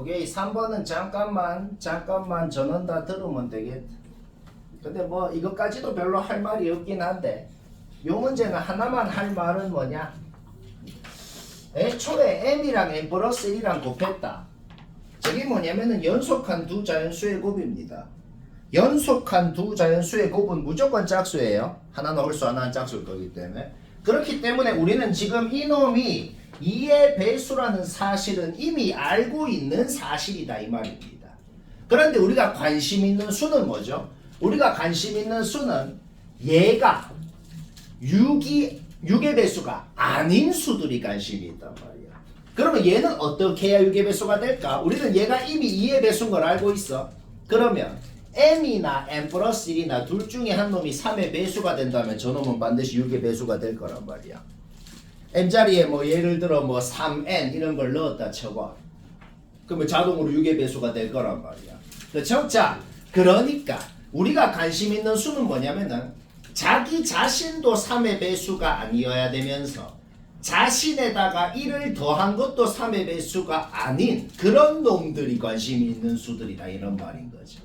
오케이. 3번은 잠깐만 전원 다 들으면 되겠다. 근데 뭐 이것까지도 별로 할 말이 없긴 한데 요 문제는 하나만 할 말은 뭐냐? 애초에 m이랑 m 플러스 1이랑 곱했다. 저게 뭐냐면은 연속한 두 자연수의 곱입니다. 연속한 두 자연수의 곱은 무조건 짝수예요. 하나는 홀수 하나는 짝수일 거기 때문에. 그렇기 때문에 우리는 지금 이놈이 2의 배수라는 사실은 이미 알고 있는 사실이다 이 말입니다. 그런데 우리가 관심 있는 수는 뭐죠? 우리가 관심 있는 수는 얘가 6의 배수가 아닌 수들이 관심이 있단 말이야. 그러면 얘는 어떻게 해야 6의 배수가 될까? 우리는 얘가 이미 2의 배수인 걸 알고 있어. 그러면 m이나 m 플러스 1이나 둘 중에 한 놈이 3의 배수가 된다면 저놈은 반드시 6의 배수가 될 거란 말이야. m 자리에 뭐 예를 들어 뭐 3n 이런 걸 넣었다 쳐봐. 그러면 자동으로 6의 배수가 될 거란 말이야. 그렇죠? 자, 그러니까 우리가 관심 있는 수는 뭐냐면은 자기 자신도 3의 배수가 아니어야 되면서 자신에다가 1을 더한 것도 3의 배수가 아닌 그런 놈들이 관심이 있는 수들이다 이런 말인 거죠.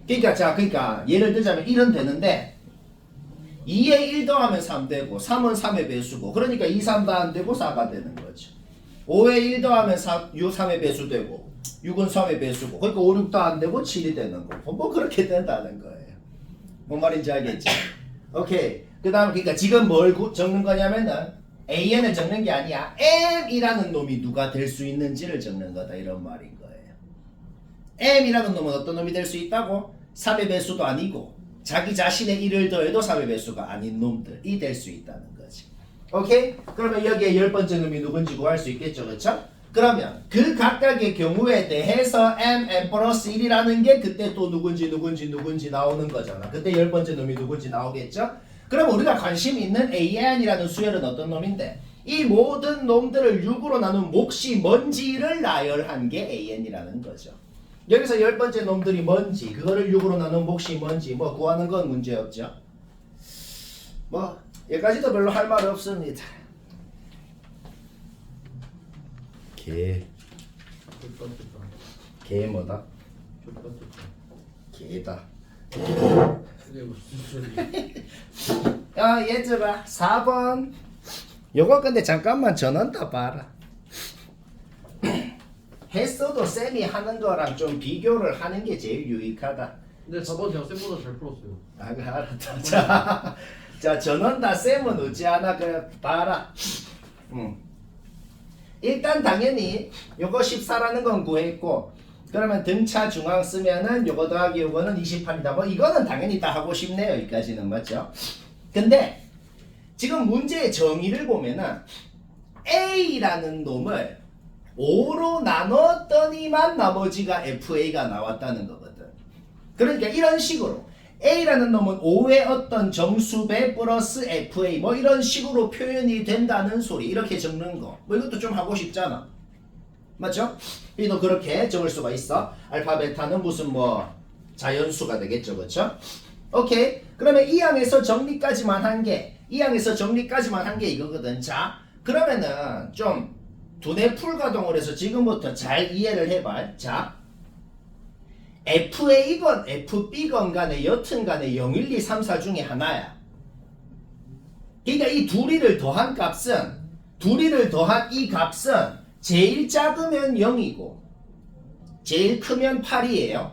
그러니까 예를 들자면 1은 되는데 2에 1 더하면 3 되고 3은 3의 배수고 그러니까 2, 3 다 안 되고 4가 되는 거죠. 5에 1 더하면 6, 3의 배수 되고 6은 3의 배수고 그러니까 5, 6도 안 되고 7이 되는 거고 뭐 그렇게 된다는 거예요. 뭔 말인지 알겠지? 오케이. 그 다음 그러니까 지금 뭘 적는 거냐면은 AN을 적는 게 아니야. M이라는 놈이 누가 될 수 있는지를 적는 거다 이런 말인 거예요. M이라는 놈은 어떤 놈이 될 수 있다고? 3의 배수도 아니고 자기 자신의 1을 더해도 3의 배수가 아닌 놈들이 될 수 있다는 거지. 오케이? 그러면 여기에 10번째 놈이 누군지 구할 수 있겠죠. 그렇죠? 그러면 그 각각의 경우에 대해서 m 플러스 1이라는 게 그때 또 누군지 나오는 거잖아. 그때 10번째 놈이 누군지 나오겠죠? 그럼 우리가 관심 있는 AN이라는 수열은 어떤 놈인데 이 모든 놈들을 6으로 나눈 몫이 뭔지를 나열한 게 AN이라는 거죠. 여기서 10번째 놈들이 뭔지 그거를 6으로 나눈 몫이 뭔지 뭐 구하는 건 문제없죠. 뭐 여기까지도 별로 할 말 없습니다. 개 뭐다? 개다. 야 얘들아 4번 요거 근데 잠깐만 전원 다 봐라. 했어도 쌤이 하는 거랑 좀 비교를 하는 게 제일 유익하다. 근데 4번 제가 쌤보다 잘 풀었어요. 아 알았다. 자 전원 다 쌤은 어찌하나 그 봐라. 일단 당연히 요거 14라는 건 구했고 그러면 등차 중앙 쓰면은 요거 더하기 요거는 28이다. 뭐 이거는 당연히 다 하고 싶네요. 여기까지는 맞죠? 근데 지금 문제의 정의를 보면은 A라는 놈을 5로 나눴더니만 나머지가 FA가 나왔다는 거거든. 그러니까 이런 식으로 A라는 놈은 5의 어떤 정수배 플러스 FA 뭐 이런 식으로 표현이 된다는 소리 이렇게 적는 거 뭐 이것도 좀 하고 싶잖아. 맞죠? B도 그렇게 적을 수가 있어. 알파 베타는 무슨 뭐 자연수가 되겠죠. 그렇죠? 오케이. 그러면 이 항에서 정리까지만 한 게 이거거든. 자 그러면은 좀 두뇌 풀가동을 해서 지금부터 잘 이해를 해봐. 자 FA건 FB건 간에 여튼 간에 0, 1, 2, 3, 4 중에 하나야. 그러니까 이 둘이를 더한 이 값은 제일 작으면 0이고 제일 크면 8이에요.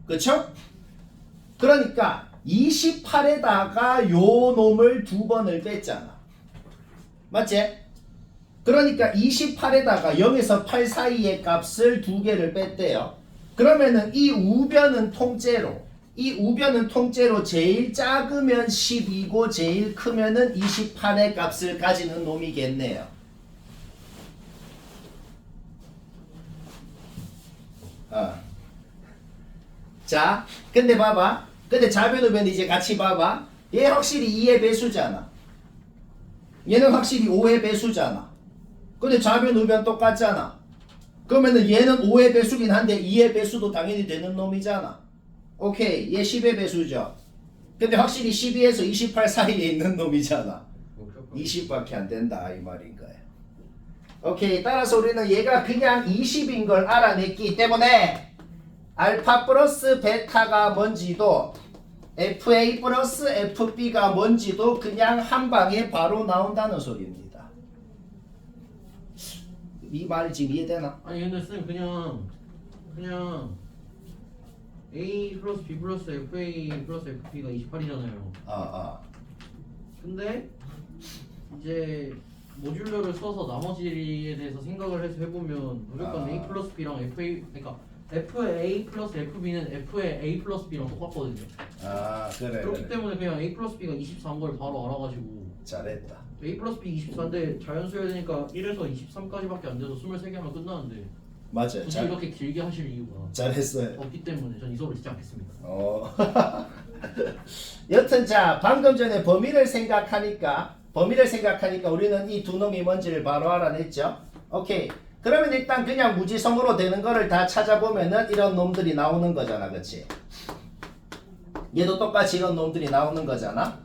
그쵸? 그러니까 28에다가 요 놈을 두 번을 뺐잖아. 맞지? 그러니까 28에다가 0에서 8 사이의 값을 두 개를 뺐대요. 그러면은 이 우변은 통째로 제일 작으면 12고 제일 크면은 28의 값을 가지는 놈이겠네요. 자, 근데 봐봐. 근데 좌변 우변 이제 같이 봐봐. 얘 확실히 2의 배수잖아. 얘는 확실히 5의 배수잖아. 근데 좌변 우변 똑같잖아. 그러면은 얘는 5의 배수긴 한데 2의 배수도 당연히 되는 놈이잖아. 오케이. 얘 10의 배수죠. 근데 확실히 12에서 28 사이에 있는 놈이잖아. 20밖에 안 된다 이 말인 거예요. 오케이. 따라서 우리는 얘가 그냥 20인 걸 알아냈기 때문에 알파 플러스 베타가 뭔지도 FA 플러스 FB가 뭔지도 그냥 한 방에 바로 나온다는 소리입니다. 이 말이 지금 이해되나? 아니 근데 쌤 그냥 A 플러스 B 플러스 FA 플러스 FB가 28이잖아요. 근데 이제 모듈러를 써서 나머지에 대해서 생각을 해서 해보면 무조건 A 플러스 B랑 FA 그러니까 FA 플러스 FB는 FA A 플러스 B랑 똑같거든요. 그래. 그렇기 때문에 그냥 A 플러스 B가 24인 걸 바로 알아가지고 잘했다. A 플러스 B 24인데 자연수여야 되니까 1에서 23까지밖에 안 돼서 23개 하면 끝나는데 맞아요. 굳이 이렇게 길게 하실 이유가 잘했어요. 없기 때문에 전 이 수업을 듣지 않겠습니다. 여튼 자 방금 전에 범위를 생각하니까 우리는 이 두 놈이 뭔지를 바로 알아냈죠. 오케이. 그러면 일단 그냥 무지성으로 되는 거를 다 찾아보면은 이런 놈들이 나오는 거잖아, 그치? 얘도 똑같이 이런 놈들이 나오는 거잖아.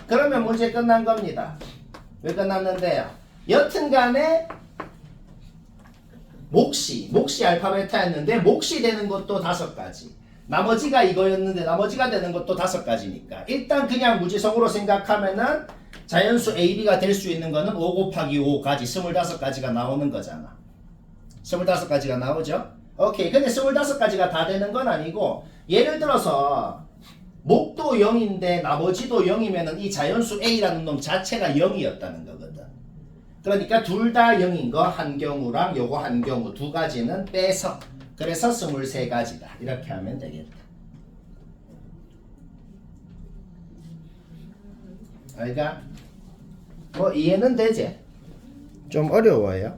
그러면 문제 끝난 겁니다. 왜 끝났는데요? 여튼간에 몫이 알파 베타였는데 몫이 되는 것도 5가지. 나머지가 이거였는데 나머지가 되는 것도 5가지니까 일단 그냥 무지성으로 생각하면은 자연수 AB가 될 수 있는 거는 5 곱하기 5까지 25가지가 나오는 거잖아. 25가지가 나오죠? 오케이. 근데 25가지가 다 되는 건 아니고 예를 들어서 목도 0인데 나머지도 0이면은 이 자연수 A라는 놈 자체가 0이었다는 거거든. 그러니까 둘 다 0인 거 한 경우랑 요거 한 경우 두 가지는 빼서 그래서 23가지다. 이렇게 하면 되겠다. 알가? 뭐 이해는 되지? 좀 어려워요.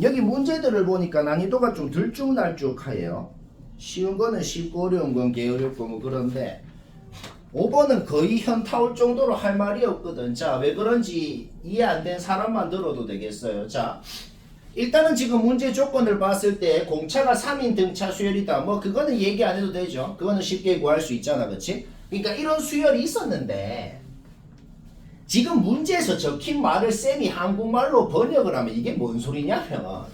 여기 문제들을 보니까 난이도가 좀 들쭉날쭉해요. 쉬운 거는 쉽고 어려운 건 게으르고 뭐 그런데 5번은 거의 현타올 정도로 할 말이 없거든. 자, 왜 그런지 이해 안 된 사람만 들어도 되겠어요. 자, 일단은 지금 문제 조건을 봤을 때 공차가 3인 등차 수열이다. 뭐 그거는 얘기 안 해도 되죠. 그거는 쉽게 구할 수 있잖아, 그치? 그러니까 이런 수열이 있었는데 지금 문제에서 적힌 말을 쌤이 한국말로 번역을 하면 이게 뭔 소리냐면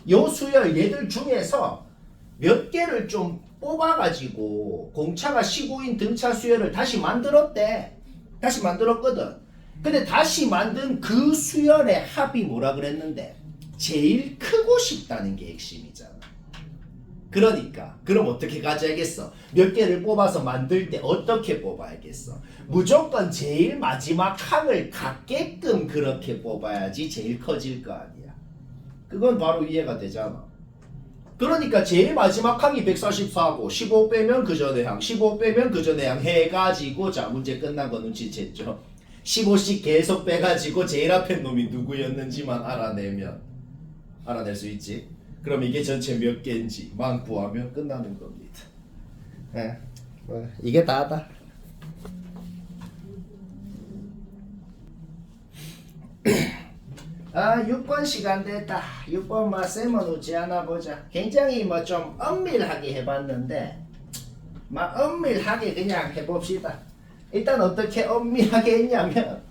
요 수열 얘들 중에서 몇 개를 좀 뽑아가지고 공차가 15인 등차 수열을 다시 만들었대. 다시 만들었거든. 근데 다시 만든 그 수열의 합이 뭐라 그랬는데 제일 크고 싶다는 게 핵심이잖아. 그러니까 그럼 어떻게 가져야겠어? 몇 개를 뽑아서 만들 때 어떻게 뽑아야겠어? 무조건 제일 마지막 항을 갖게끔 그렇게 뽑아야지 제일 커질 거 아니야. 그건 바로 이해가 되잖아. 그러니까 제일 마지막 항이 144고 15 빼면 그 전에 항, 15 빼면 그 전에 항 해가지고 자 문제 끝난 거 눈치챘죠. 15씩 계속 빼가지고 제일 앞에 놈이 누구였는지만 알아낼 수 있지. 그럼 이게 전체 몇 개인지만 구하면 끝나는 겁니다. 뭐 이게 다다. 아 6번 시간 됐다. 6번 마쌤은 웃지 않아 보자. 굉장히 뭐 좀 엄밀하게 해봤는데 막 엄밀하게 그냥 해봅시다. 일단 어떻게 엄밀하게 했냐면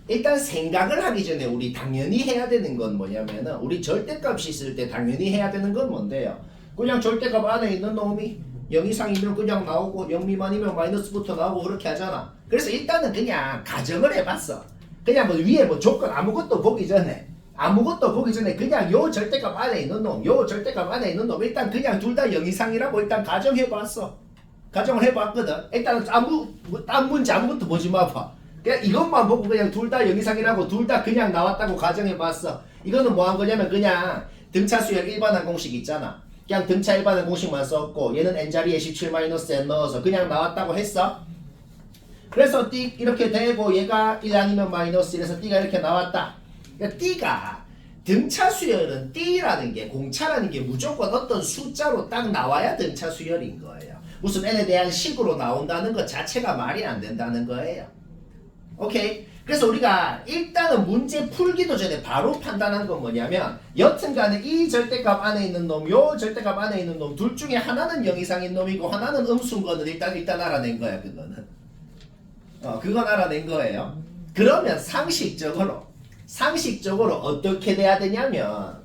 일단 생각을 하기 전에 우리 당연히 해야 되는 건 뭐냐면은 우리 절대값이 있을 때 당연히 해야 되는 건 뭔데요? 그냥 절대값 안에 있는 놈이 0 이상이면 그냥 나오고 0 미만이면 마이너스부터 나오고 그렇게 하잖아. 그래서 일단은 그냥 가정을 해봤어. 그냥 뭐 위에 뭐 조건 아무것도 보기 전에 그냥 요 절대값 안에 있는 놈, 요 절대값 안에 있는 놈 일단 그냥 둘 다 0 이상이라고 일단 가정해봤어. 가정을 해봤거든. 일단 딴 문제 아무것도 보지 마봐. 그냥 이것만 보고 그냥 둘 다 0 이상이라고 둘 다 그냥 나왔다고 가정해봤어. 이거는 뭐 한 거냐면 그냥 등차 수열 일반항 공식 있잖아. 그냥 등차 일반항 공식만 썼고 얘는 n자리에 17-n 넣어서 그냥 나왔다고 했어. 그래서 띠 이렇게 되고 얘가 1 아니면 마이너스 1에서 띠가 이렇게 나왔다. 그러니까 띠가 등차 수열은 띠라는 게 공차라는 게 무조건 어떤 숫자로 딱 나와야 등차 수열인 거예요. 무슨 n에 대한 식으로 나온다는 것 자체가 말이 안 된다는 거예요. 오케이? 그래서 우리가 일단은 문제 풀기도 전에 바로 판단한 건 뭐냐면 여튼간에 이 절대값 안에 있는 놈, 요 절대값 안에 있는 놈 둘 중에 하나는 0 이상인 놈이고 하나는 음수인 거는 일단 알아낸 거야. 그거는 그건 알아낸 거예요. 그러면 상식적으로 어떻게 돼야 되냐면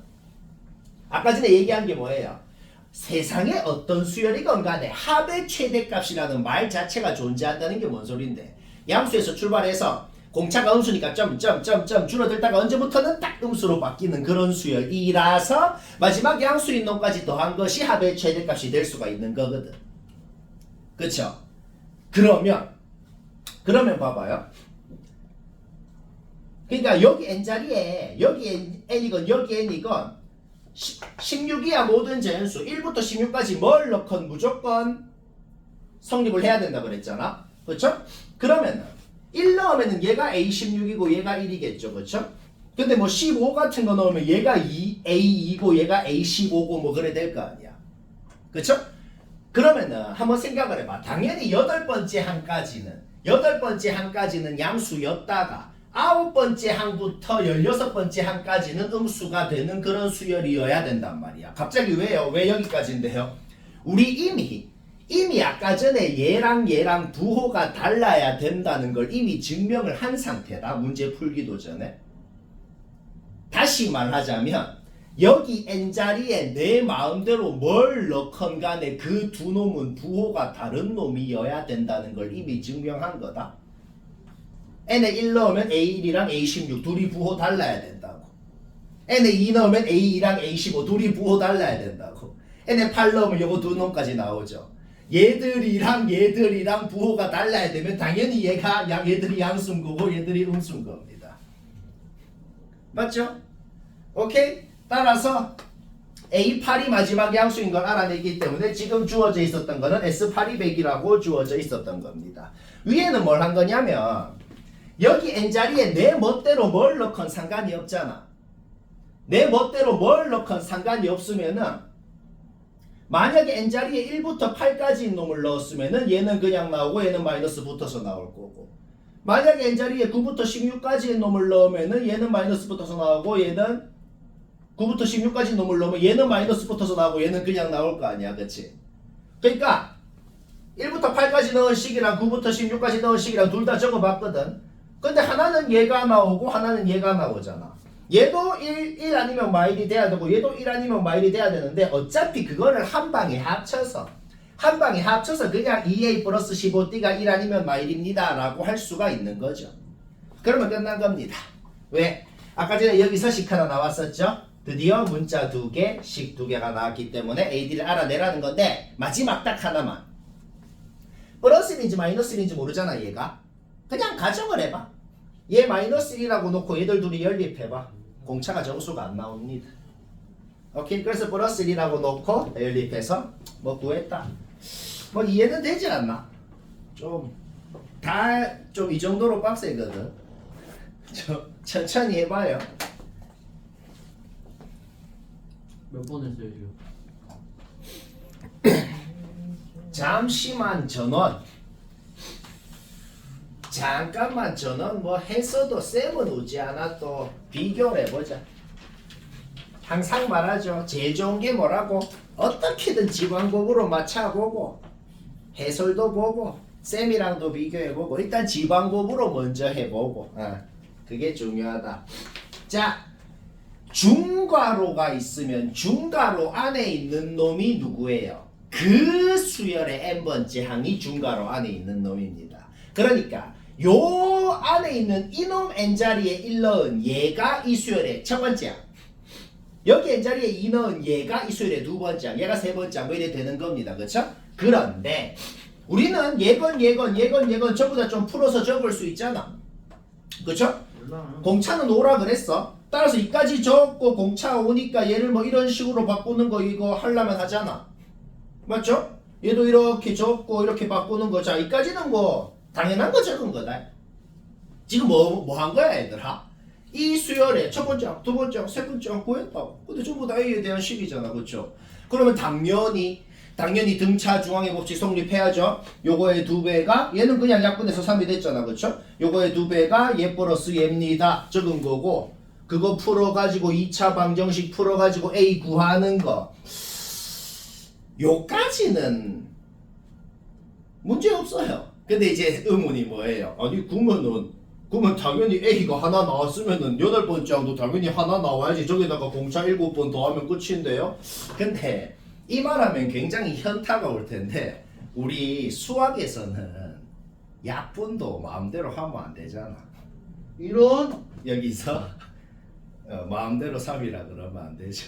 아까 전에 얘기한 게 뭐예요? 세상에 어떤 수열이건 간에 합의 최대값이라는 말 자체가 존재한다는 게 뭔 소린데 양수에서 출발해서 공차가 음수니까 점점점점 줄어들다가 언제부터는 딱 음수로 바뀌는 그런 수열이라서 마지막 양수인 놈까지 더한 것이 합의 최대값이 될 수가 있는 거거든. 그쵸? 그러면 봐봐요. 그러니까 여기 n자리에 여기 n이건 여기 n이건 16이야 모든 제한수 1부터 16까지 뭘 넣건 무조건 성립을 해야 된다 그랬잖아. 그렇죠? 그러면 1 넣으면은 얘가 A16이고 얘가 1이겠죠. 그렇죠? 근데 뭐 15 같은 거 넣으면 얘가 A2고 얘가 A15고 뭐 그래 될 거 아니야. 그렇죠? 그러면은 한번 생각을 해봐. 당연히 여덟 번째 항까지는 양수였다가 9번째 항부터 16번째 항까지는 음수가 되는 그런 수열이어야 된단 말이야. 갑자기 왜요? 왜 여기까지인데요? 우리 이미 아까 전에 얘랑 부호가 달라야 된다는 걸 이미 증명을 한 상태다. 문제 풀기도 전에. 다시 말하자면 여기 n자리에 내 마음대로 뭘 넣건 간에 그 두 놈은 부호가 다른 놈이어야 된다는 걸 이미 증명한 거다. n에 1 넣으면 A1이랑 A16 둘이 부호 달라야 된다고. n에 2 넣으면 A2랑 A15 둘이 부호 달라야 된다고. n에 8 넣으면 요거 두 놈까지 나오죠. 얘들이랑 부호가 달라야 되면 당연히 얘들이 양수인 거고 얘들이 음수인 겁니다. 맞죠? 오케이? 따라서 A8이 마지막 양수인 걸 알아내기 때문에 지금 주어져 있었던 거는 S8이 100이라고 주어져 있었던 겁니다. 위에는 뭘 한 거냐면 여기 n자리에 내 멋대로 뭘 넣건 상관이 없잖아. 내 멋대로 뭘 넣건 상관이 없으면은 만약에 n자리에 1부터 8까지인 놈을 넣었으면은 얘는 그냥 나오고 얘는 마이너스 붙어서 나올 거고 만약에 n자리에 9부터 16까지인 놈을 넣으면은 얘는 마이너스 붙어서 나오고 얘는 9부터 16까지 놈을 넣으면 얘는 마이너스 붙어서 나오고 얘는 그냥 나올 거 아니야. 그치? 그러니까 1부터 8까지 넣은 식이랑 9부터 16까지 넣은 식이랑 둘 다 적어봤거든. 근데 하나는 얘가 나오고 하나는 얘가 나오잖아. 얘도 1 아니면 마일이 돼야 되고 얘도 1 아니면 마일이 돼야 되는데 어차피 그거를 한 방에 합쳐서 그냥 2a 플러스 15t가 1 아니면 마일입니다 라고 할 수가 있는 거죠. 그러면 끝난 겁니다. 왜? 아까 전에 여기서 식 하나 나왔었죠? 드디어 문자 2개, 식 2개가 나왔기 때문에 AD를 알아내라는 건데 마지막 딱 하나만. 플러스인지 마이너스인지 모르잖아 얘가. 그냥 가정을 해봐. 얘 마이너스 1이라고 놓고 얘들 둘이 연립해봐. 공차가 정수가 안 나옵니다. 오케이? 그래서 플러스 1이라고 놓고 연립해서 뭐 구했다. 뭐 이해는 되지 않나? 좀 이 정도로 빡세거든. 천천히 해봐요. 몇 번 했어요 지금? 잠시만 전원. 잠깐만 전원 뭐 했어도 쌤은 오지 않아도 비교를 해보자. 항상 말하죠. 제일 좋은 게 뭐라고? 어떻게든 지방법으로 맞춰보고 해설도 보고 쌤이랑도 비교해보고 일단 지방법으로 먼저 해보고 그게 중요하다. 자, 중괄호가 있으면 중괄호 안에 있는 놈이 누구예요? 그 수열의 n번째 항이 중괄호 안에 있는 놈입니다. 그러니까 요 안에 있는 이놈 n자리에 1 넣은 얘가 이 수열의 첫 번째 항, 여기 n자리에 2 넣은 얘가 이 수열의 두 번째 항, 얘가 세 번째 항, 뭐 이래 되는 겁니다. 그쵸? 그런데 우리는 얘건 전부 다 좀 풀어서 적을 수 있잖아. 그쵸? 공차는 오라 그랬어. 따라서 이까지 적고 공차 오니까 얘를 뭐 이런 식으로 바꾸는 거 이거 하려면 하잖아. 맞죠? 얘도 이렇게 적고 이렇게 바꾸는 거. 자, 이까지는 뭐 당연한 거 적은 거다. 지금 뭐 한 거야 얘들아? 이 수열의 첫 번째 항, 두 번째 항, 세 번째 항 구했다고. 근데 전부 다 A에 대한 식이잖아. 그쵸? 그러면 당연히 등차 중앙의 법칙 성립해야죠. 요거의 2배가 얘는 그냥 약분해서 3이 됐잖아. 그쵸? 요거의 2배가 얘 플러스 얘입니다. 적은 거고 그거 풀어가지고 2차 방정식 풀어가지고 A 구하는 거 요까지는 문제 없어요. 근데 이제 의문이 뭐예요? 아니 그러면 당연히 A가 하나 나왔으면은 8번째 항도 당연히 하나 나와야지. 저기다가 공차 7번 더하면 끝인데요. 근데 이 말하면 굉장히 현타가 올 텐데 우리 수학에서는 약분도 마음대로 하면 안 되잖아. 이런 여기서 마음대로 3이라 그러면 안 되죠.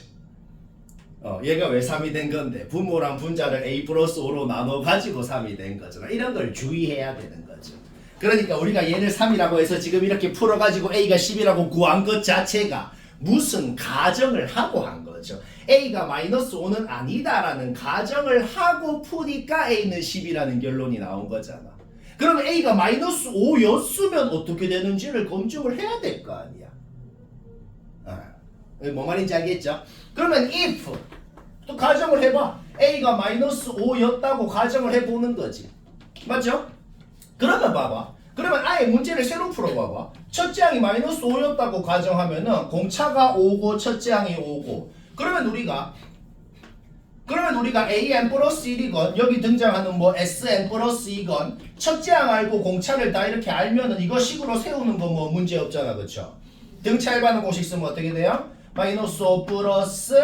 얘가 왜 3이 된 건데 분모랑 분자를 A 플러스 5로 나눠 가지고 3이 된 거잖아. 이런 걸 주의해야 되는 거죠. 그러니까 우리가 얘를 3이라고 해서 지금 이렇게 풀어가지고 A가 10이라고 구한 것 자체가 무슨 가정을 하고 한 거죠. A가 마이너스 5는 아니다라는 가정을 하고 푸니까 A는 10이라는 결론이 나온 거잖아. 그러면 A가 마이너스 5였으면 어떻게 되는지를 검증을 해야 될 거 아니야. 뭐 말인지 알겠죠? 그러면 if 또 가정을 해봐. A가 마이너스 5였다고 가정을 해보는 거지. 맞죠? 그러면 봐봐. 그러면 아예 문제를 새로 풀어봐봐. 첫째 항이 마이너스 5였다고 가정하면은 공차가 5고 첫째 항이 5고 그러면 우리가 AN 플러스 1이건 여기 등장하는 뭐 SN 플러스 2건 첫째 항 알고 공차를 다 이렇게 알면은 이거 식으로 세우는 거 뭐 문제 없잖아. 그쵸? 등차 일반은 공식 쓰면 어떻게 돼요? 마이너스 5 플러스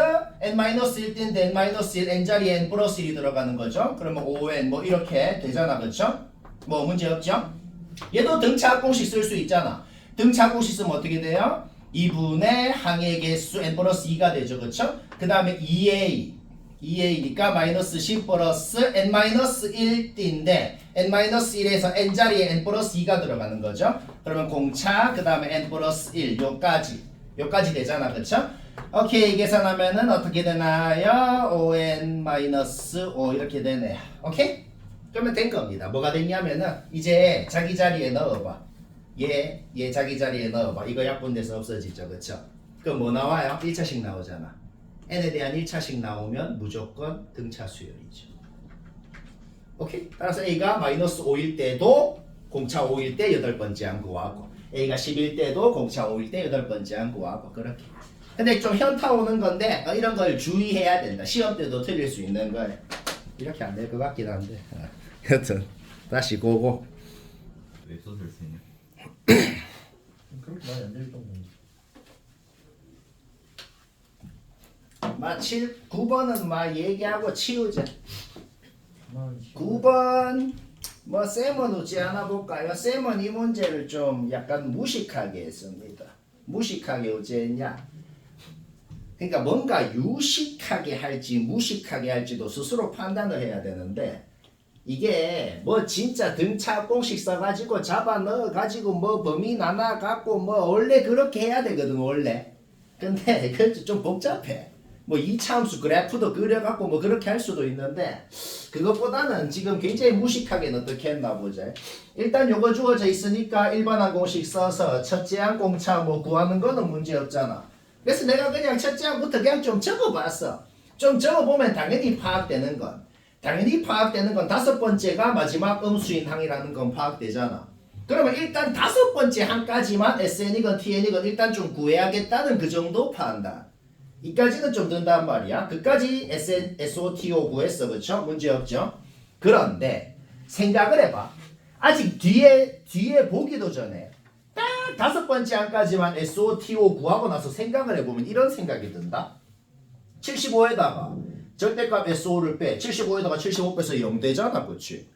n 마이너스 1인데 n 마이너스 1 n 자리에 n 플러스 1이 들어가는 거죠. 그러면 5n 뭐 이렇게 되잖아. 그쵸? 뭐 문제 없죠? 얘도 등차 공식 쓸 수 있잖아. 등차 공식 쓰면 어떻게 돼요? 2분의 항의 개수 n 플러스 2가 되죠. 그쵸? 그 다음에 2a니까 마이너스 10 플러스 n 마이너스 1인데 n 마이너스 1에서 n 자리에 n 플러스 2가 들어가는 거죠. 그러면 공차 그 다음에 n 플러스 1 요까지 되잖아. 그쵸? 오케이 계산하면은 어떻게 되나요? 5n 마이너스 5 이렇게 되네요. 오케이? 그러면 된 겁니다. 뭐가 됐냐면은 이제 자기 자리에 넣어봐. 얘 자기 자리에 넣어봐. 이거 약분돼서 없어지죠. 그쵸? 그럼 뭐 나와요? 1차식 나오잖아. n에 대한 1차식 나오면 무조건 등차 수열이죠. 오케이? 따라서 a가 마이너스 5일 때도 공차 5일 때 8번째 항 구하고 a가 10일 때도 공차 5일 때 8번째 항 구하고 그렇게. 근데 좀 현타 오는 건데 이런 걸 주의해야 된다. 시험 때도 틀릴 수 있는 거예요. 이렇게 안 될 것 같긴 한데 여튼 다시 고고. 왜 소설 쓰냐? 그렇게 많이 안 될 정도인데. 9번은 얘기하고 치우자. 9번 뭐 쌤은 어찌 하나 볼까요? 쌤은 이 문제를 좀 약간 무식하게 했습니다. 무식하게 어찌했냐? 그러니까 뭔가 유식하게 할지 무식하게 할지도 스스로 판단을 해야 되는데 이게 뭐 진짜 등차 공식 써가지고 잡아 넣어가지고 뭐 범위 나눠갖고 뭐 원래 그렇게 해야 되거든 원래. 근데 그것도 좀 복잡해. 뭐 이차함수 그래프도 그려갖고 뭐 그렇게 할 수도 있는데 그것보다는 지금 굉장히 무식하게는 어떻게 했나 보자. 일단 요거 주어져 있으니까 일반항 공식 써서 첫째 항 공차 뭐 구하는 거는 문제 없잖아. 그래서 내가 그냥 첫째 항부터 그냥 좀 적어봤어. 좀 적어보면 당연히 파악되는 건 다섯 번째가 마지막 음수인 항이라는 건 파악되잖아. 그러면 일단 다섯 번째 항까지만 SN이건 TN이건 일단 좀 구해야겠다는 그 정도 판단. 이까지는 좀 든단 말이야. 그까지 SOTO 구했어. 그쵸? 문제 없죠? 그런데 생각을 해봐. 아직 뒤에 보기도 전에 딱 다섯 번째 항까지만 SOTO 구하고 나서 생각을 해보면 이런 생각이 든다. 75에다가 절대값 SO를 빼. 75에다가 75 빼서 0 되잖아. 그치?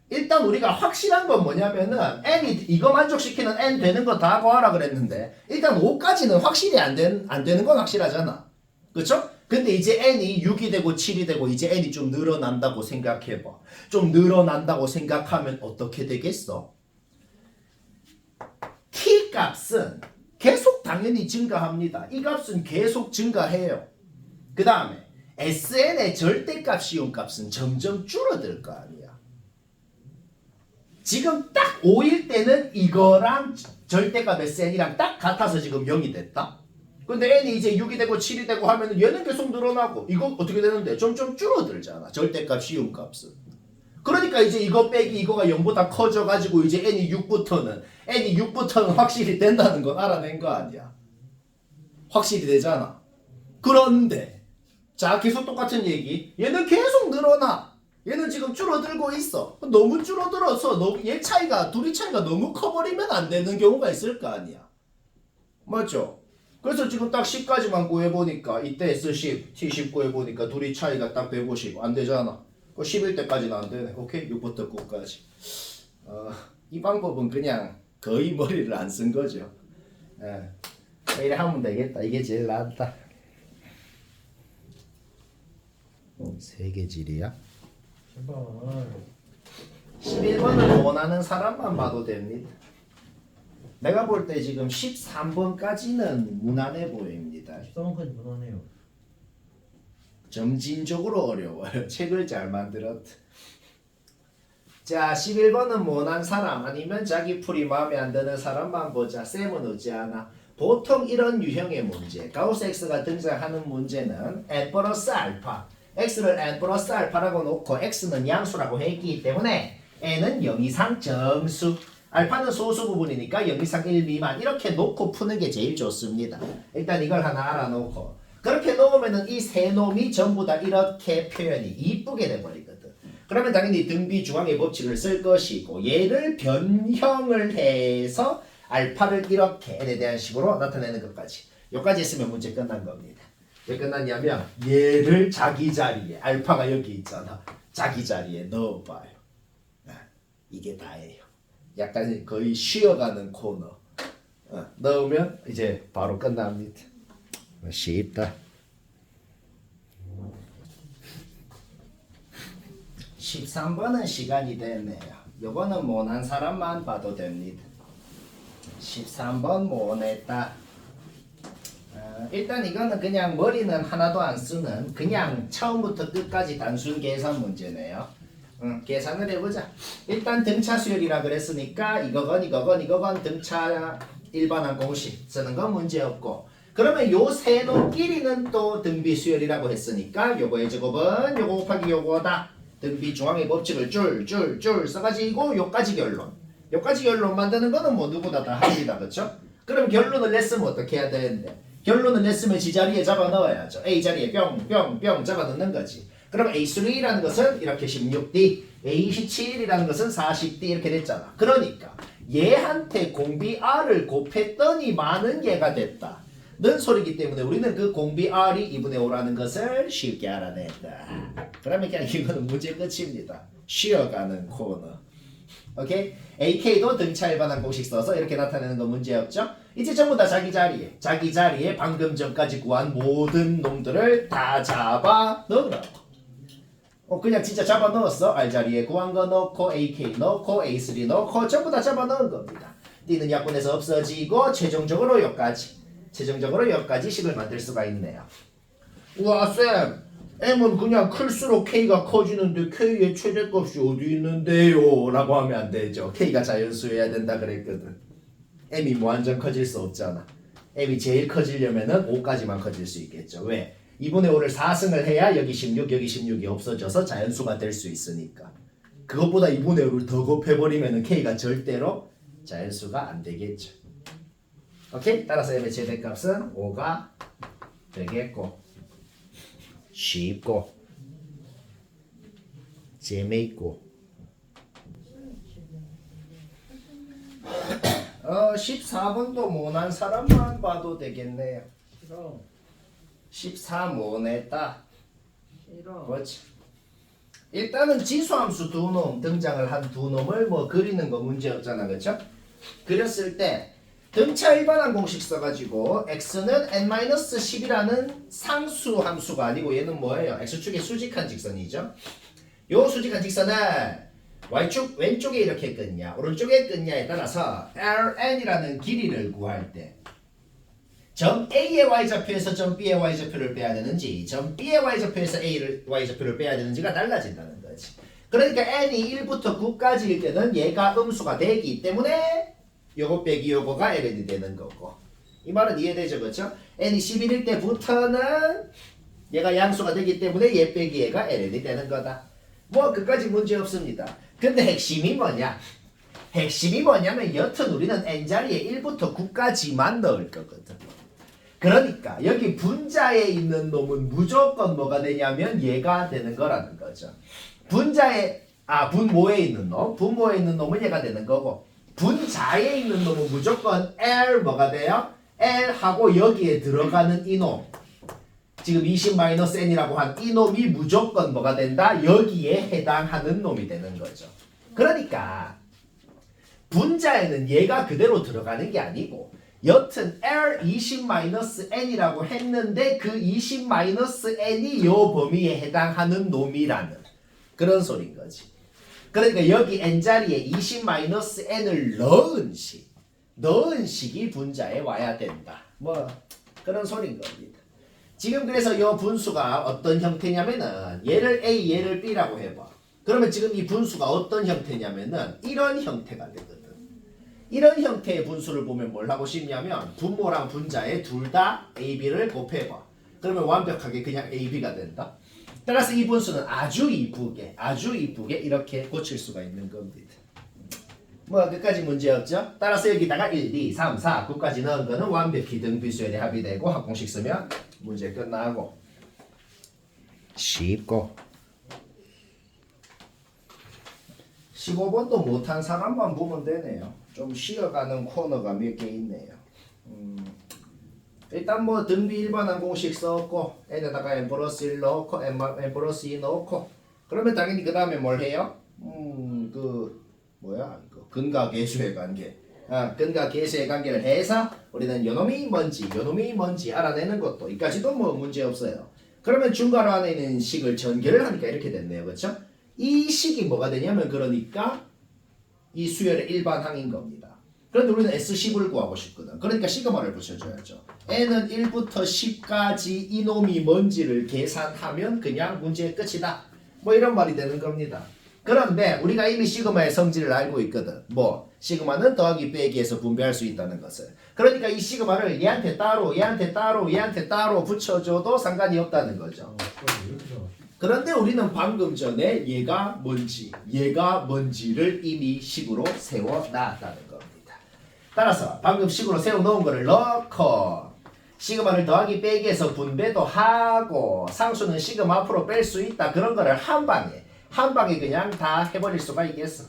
일단 우리가 확실한 건 뭐냐면은 n이 이거 만족시키는 n 되는 거 다 구하라 그랬는데 일단 5까지는 확실히 안 되는 건 확실하잖아. 그쵸? 근데 이제 n이 6이 되고 7이 되고 이제 n이 좀 늘어난다고 생각해봐. 좀 늘어난다고 생각하면 어떻게 되겠어? t 값은 계속 당연히 증가합니다. 이 값은 계속 증가해요. 그 다음에 sn의 절대값 시온값은 점점 줄어들 거 아니야. 지금 딱 5일 때는 이거랑 절대값 SN이랑 딱 같아서 지금 0이 됐다. 근데 n이 이제 6이 되고 7이 되고 하면 얘는 계속 늘어나고 이거 어떻게 되는데 점점 줄어들잖아. 절대값 시온값은. 그러니까 이제 이거 빼기 이거가 0보다 커져가지고 이제 n이 6부터는 확실히 된다는 건 알아낸 거 아니야. 확실히 되잖아. 그런데 자 계속 똑같은 얘기. 얘는 계속 늘어나. 얘는 지금 줄어. 줄어들고 있어. 너무 줄어들어서 얘 차이가 둘이 차이가 너무 커버리면 안 되는 경우가 있을 거 아니야. 맞죠? 그래서 지금 딱 10까지만 구해보니까 이때 S10, T10 구해보니까 둘이 차이가 딱 150 안 되잖아. 11대까지는 안 되네. 오케이? 6부터 9까지. 이 방법은 그냥 거의 머리를 안 쓴 거죠. 이래 하면 되겠다. 이게 제일 낫다. 세계질이야? 제발. 11번을 원하는 사람만 봐도 됩니다. 내가 볼 때 지금 13번까지는 무난해 보입니다. 13번까지 무난해요. 점진적으로 어려워요. 책을 잘 만들었다. 자, 11번은 원한 사람 아니면 자기 풀이 마음에 안 드는 사람만 보자. 쌤은 어찌 하나? 보통 이런 유형의 문제, 가우스 X가 등장하는 문제는 n 플러스 알파, X를 n 플러스 알파라고 놓고 X는 양수라고 했기 때문에 n은 0 이상 정수, 알파는 소수 부분이니까 0 이상 1 미만 이렇게 놓고 푸는 게 제일 좋습니다. 일단 이걸 하나 알아놓고 그렇게 놓으면은 이 세 놈이 전부 다 이렇게 표현이 이쁘게 돼버리거든. 그러면 당연히 등비 중앙의 법칙을 쓸 것이고 얘를 변형을 해서 알파를 이렇게 n에 대한 식으로 나타내는 것까지. 여기까지 했으면 문제 끝난 겁니다. 왜 끝났냐면 얘를 자기 자리에 알파가 여기 있잖아. 자기 자리에 넣어봐요. 이게 다예요. 약간 거의 쉬어가는 코너. 넣으면 이제 바로 끝납니다. 쉽다. 13번은 시간이 됐네요. 요거는 못한 사람만 봐도 됩니다. 13번 못했다. 일단 이거는 그냥 머리는 하나도 안 쓰는 그냥 처음부터 끝까지 단순 계산 문제네요. 계산을 해보자. 일단 등차 수열이라 그랬으니까 이거건 등차 일반항 공식 쓰는 건 문제없고, 그러면 요 세 놈끼리는 또 등비 수열이라고 했으니까 요거의 제곱은 요거 곱하기 요거다. 등비 중앙의 법칙을 줄 써가지고 요까지 결론 만드는 거는 뭐 누구나 다 합니다. 그쵸? 그럼 결론을 냈으면 어떻게 해야 되는데? 결론을 냈으면 지 자리에 잡아 넣어야죠. A 자리에 뿅 잡아 넣는 거지. 그럼 A3라는 것은 이렇게 16D, A27이라는 것은 40D 이렇게 됐잖아. 그러니까 얘한테 공비 R을 곱했더니 많은 얘가 됐다 는 소리기 때문에 우리는 그 공비 R이 2분의 5라는 것을 쉽게 알아냈다. 그러면 그냥 이거는 문제 끝입니다. 쉬어가는 코너. 오케이? AK도 등차 일반항 공식 써서 이렇게 나타내는 건 문제없죠? 이제 전부 다 자기 자리에 방금 전까지 구한 모든 놈들을 다 잡아 넣으라고. 그냥 진짜 잡아 넣었어. R 자리에 구한 거 넣고 AK 넣고 A3 넣고 전부 다 잡아 넣은 겁니다. D는 약분해서 없어지고 최종적으로 여기까지 식을 만들 수가 있네요. 우와 쌤, M은 그냥 클수록 K가 커지는데 K의 최대값이 어디 있는데요? 라고 하면 안 되죠. K가 자연수여야 된다 그랬거든. M이 뭐 완전 커질 수 없잖아. M이 제일 커지려면은 5까지만 커질 수 있겠죠. 왜? 2분의 5를 4승을 해야 여기 16이 없어져서 자연수가 될 수 있으니까. 그것보다 2분의 5를 더 곱해버리면은 K가 절대로 자연수가 안 되겠죠. 오케이? 따라서 M의 최대값은 5가 되겠고, 쉽고 재미있고 14번도 못한 사람만 봐도 되겠네요. 싫어. 14 못했다. 싫어. 그렇지. 일단은 지수함수 두 놈 등장을 한 두 놈을 뭐 그리는 거 문제 없잖아. 그렇죠? 그렸을 때 등차 일반항 공식 써가지고 x는 n-10이라는 상수 함수가 아니고 얘는 뭐예요? x축의 수직한 직선이죠. 요 수직한 직선은 y축 왼쪽에 이렇게 끊냐 오른쪽에 끊냐에 따라서 ln이라는 길이를 구할 때 점 A의 y좌표에서 점 B의 y좌표를 빼야 되는지 점 B의 y좌표에서 A의 y좌표를 빼야 되는지가 달라진다는 거지. 그러니까 n이 1부터 9까지일 때는 얘가 음수가 되기 때문에 요거 빼기 요거가 ln이 되는 거고, 이 말은 이해되죠? 그렇죠? n이 11일 때부터는 얘가 양수가 되기 때문에 얘 빼기 얘가 ln이 되는 거다. 뭐 그까지 문제 없습니다. 근데 핵심이 뭐냐면 여튼 우리는 n자리에 1부터 9까지만 넣을 거거든. 그러니까 여기 분자에 있는 놈은 무조건 뭐가 되냐면 얘가 되는 거라는 거죠. 분자에 분모에 있는 놈. 분모에 있는 놈은 얘가 되는 거고 분자에 있는 놈은 무조건 L 뭐가 돼요? L하고 여기에 들어가는 이놈. 지금 20-n이라고 한 이놈이 무조건 뭐가 된다? 여기에 해당하는 놈이 되는 거죠. 그러니까 분자에는 얘가 그대로 들어가는 게 아니고 여튼 L 20-n이라고 했는데 그 20-n이 요 범위에 해당하는 놈이라는 그런 소린 거지. 그러니까 여기 n자리에 20-n을 넣은 식이 분자에 와야 된다. 뭐 그런 소린 겁니다. 지금 그래서 요 분수가 어떤 형태냐면은 얘를 A 얘를 B라고 해봐. 그러면 지금 이 분수가 어떤 형태냐면은 이런 형태가 되거든. 이런 형태의 분수를 보면 뭘 하고 싶냐면 분모랑 분자에 둘 다 A, B를 곱해봐. 그러면 완벽하게 그냥 A, B가 된다. 따라서 이 분수는 아주 이쁘게 이렇게 고칠 수가 있는 겁니다. 뭐 끝까지 문제 없죠? 따라서 여기다가 1, 2, 3, 4, 9까지 넣은 거는 완벽히 등비수열에 합의되고 합공식 쓰면 문제 끝나고 쉽고 15번도 못한 사람만 보면 되네요. 좀 쉬어가는 코너가 몇 개 있네요. 일단 뭐 등비 일반항 공식 썼고 n에다가 n 플러스 1 넣고 n 플러스 2 넣고 그러면 당연히 그 다음에 뭘 해요? 근과 계수의 관계. 근과 계수의 관계를 해서 우리는 요놈이 뭔지 알아내는 것도 이까지도 뭐 문제 없어요. 그러면 중괄호 안에 있는 식을 전개를 하니까 이렇게 됐네요. 그렇죠? 이 식이 뭐가 되냐면 그러니까 이 수열의 일반항인 겁니다. 그런데 우리는 S10을 구하고 싶거든. 그러니까 시그마를 붙여줘야죠. n은 1부터 10까지 이놈이 뭔지를 계산하면 그냥 문제의 끝이다. 뭐 이런 말이 되는 겁니다. 그런데 우리가 이미 시그마의 성질을 알고 있거든. 뭐 시그마는 더하기 빼기에서 분배할 수 있다는 것을. 그러니까 이 시그마를 얘한테 따로 붙여줘도 상관이 없다는 거죠. 그런데 우리는 방금 전에 얘가 뭔지를 이미 식으로 세워놨다는 겁니다. 따라서 방금 식으로 세워놓은 거를 넣고 시그마를 더하기 빼기에서 분배도 하고 상수는 시그마 앞으로 뺄 수 있다. 그런 거를 한 방에 그냥 다 해버릴 수가 있겠어.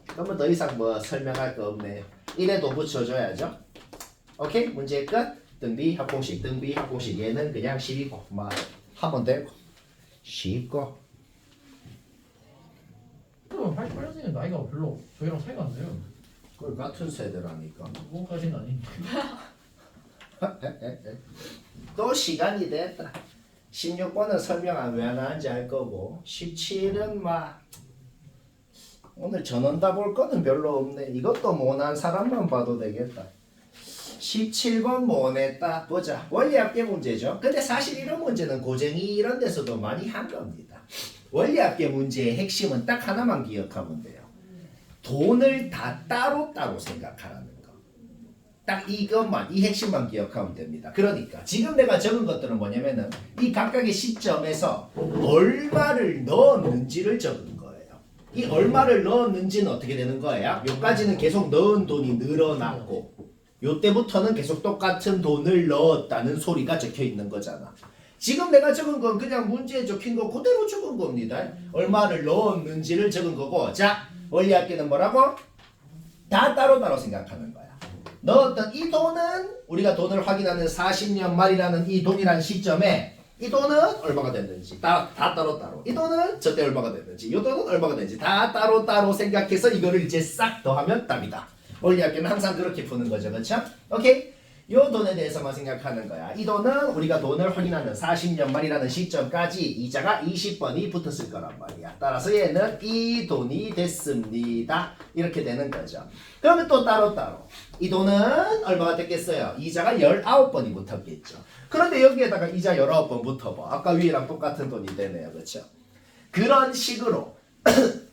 그러면 더 이상 뭐 설명할 거 없네요. 이래도 붙여줘야죠. 오케이? 문제 끝. 등비 합공식 얘는 그냥 10이고 뭐 하면 되고 쉽고. 그럼 88년생은 나이가 별로 저희랑 차이가 안 나요. 그걸 같은 세대라니까. 그거까지는 아닌데. 또 시간이 됐다. 16번은 설명 왜 안 하는지 알 거고 17은 막 오늘 전원다 볼 거는 별로 없네. 이것도 못한 사람만 봐도 되겠다. 17번 못했다. 보자. 원리합계 문제죠. 근데 사실 이런 문제는 고쟁이 이런 데서도 많이 한 겁니다. 원리합계 문제의 핵심은 딱 하나만 기억하면 돼요. 돈을 다 따로 생각하라는 거. 딱 이것만, 이 핵심만 기억하면 됩니다. 그러니까 지금 내가 적은 것들은 뭐냐면은 이 각각의 시점에서 얼마를 넣었는지를 적은 거예요. 이 얼마를 넣었는지는 어떻게 되는 거예요? 요까지는 계속 넣은 돈이 늘어났고 요때부터는 계속 똑같은 돈을 넣었다는 소리가 적혀 있는 거잖아. 지금 내가 적은 건 그냥 문제에 적힌 거 그대로 적은 겁니다. 얼마를 넣었는지를 적은 거고, 자, 원리합계는 뭐라고? 다 따로따로 생각하는 거야. 넣었던 이 돈은 우리가 돈을 확인하는 40년 말이라는 이 돈이라는 시점에 이 돈은 얼마가 됐는지 다 따로따로, 이 돈은 저때 얼마가 됐는지, 이 돈은 얼마가 됐는지 다 따로따로 생각해서 이거를 이제 싹 더하면 답이다. 원리합계는 항상 그렇게 푸는 거죠. 그렇죠? 오케이? 요 돈에 대해서만 생각하는 거야. 이 돈은 우리가 돈을 확인하는 40년 말이라는 시점까지 이자가 20번이 붙었을 거란 말이야. 따라서 얘는 이 돈이 됐습니다. 이렇게 되는 거죠. 그러면 또 따로따로 이 돈은 얼마가 됐겠어요? 이자가 19번이 붙었겠죠. 그런데 여기에다가 이자 19번 붙어봐. 아까 위에랑 똑같은 돈이 되네요. 그렇죠? 그런 식으로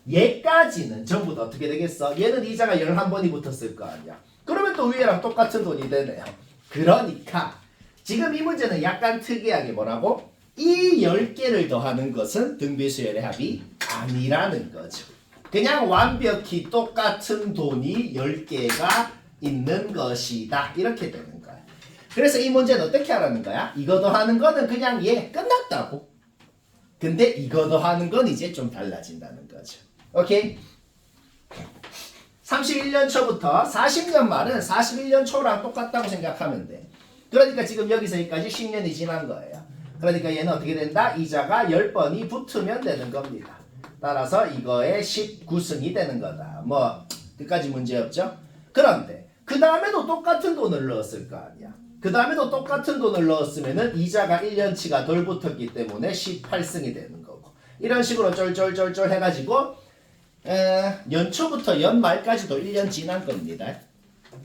얘까지는 전부 다 어떻게 되겠어? 얘는 이자가 11번이 붙었을 거 아니야. 그러면 또 위에랑 똑같은 돈이 되네요. 그러니까 지금 이 문제는 약간 특이하게 뭐라고? 이 10개를 더하는 것은 등비수열의 합이 아니라는 거죠. 그냥 완벽히 똑같은 돈이 10개가 있는 것이다. 이렇게 되는 거야. 그래서 이 문제는 어떻게 하라는 거야? 이거 더하는 거는 그냥 얘 끝났다고. 근데 이거 더하는 건 이제 좀 달라진다는 거죠. 오케이? 31년 초부터 40년 말은 41년 초랑 똑같다고 생각하면 돼. 그러니까 지금 여기서 여기까지 10년이 지난 거예요. 그러니까 얘는 어떻게 된다? 이자가 10번이 붙으면 되는 겁니다. 따라서 이거의 19승이 되는 거다. 뭐 끝까지 문제 없죠? 그런데 그 다음에도 똑같은 돈을 넣었을 거 아니야. 그 다음에도 똑같은 돈을 넣었으면은 이자가 1년치가 덜 붙었기 때문에 18승이 되는 거고. 이런 식으로 쫄쫄쫄쫄 해가지고 연초부터 연말까지도 1년 지난 겁니다.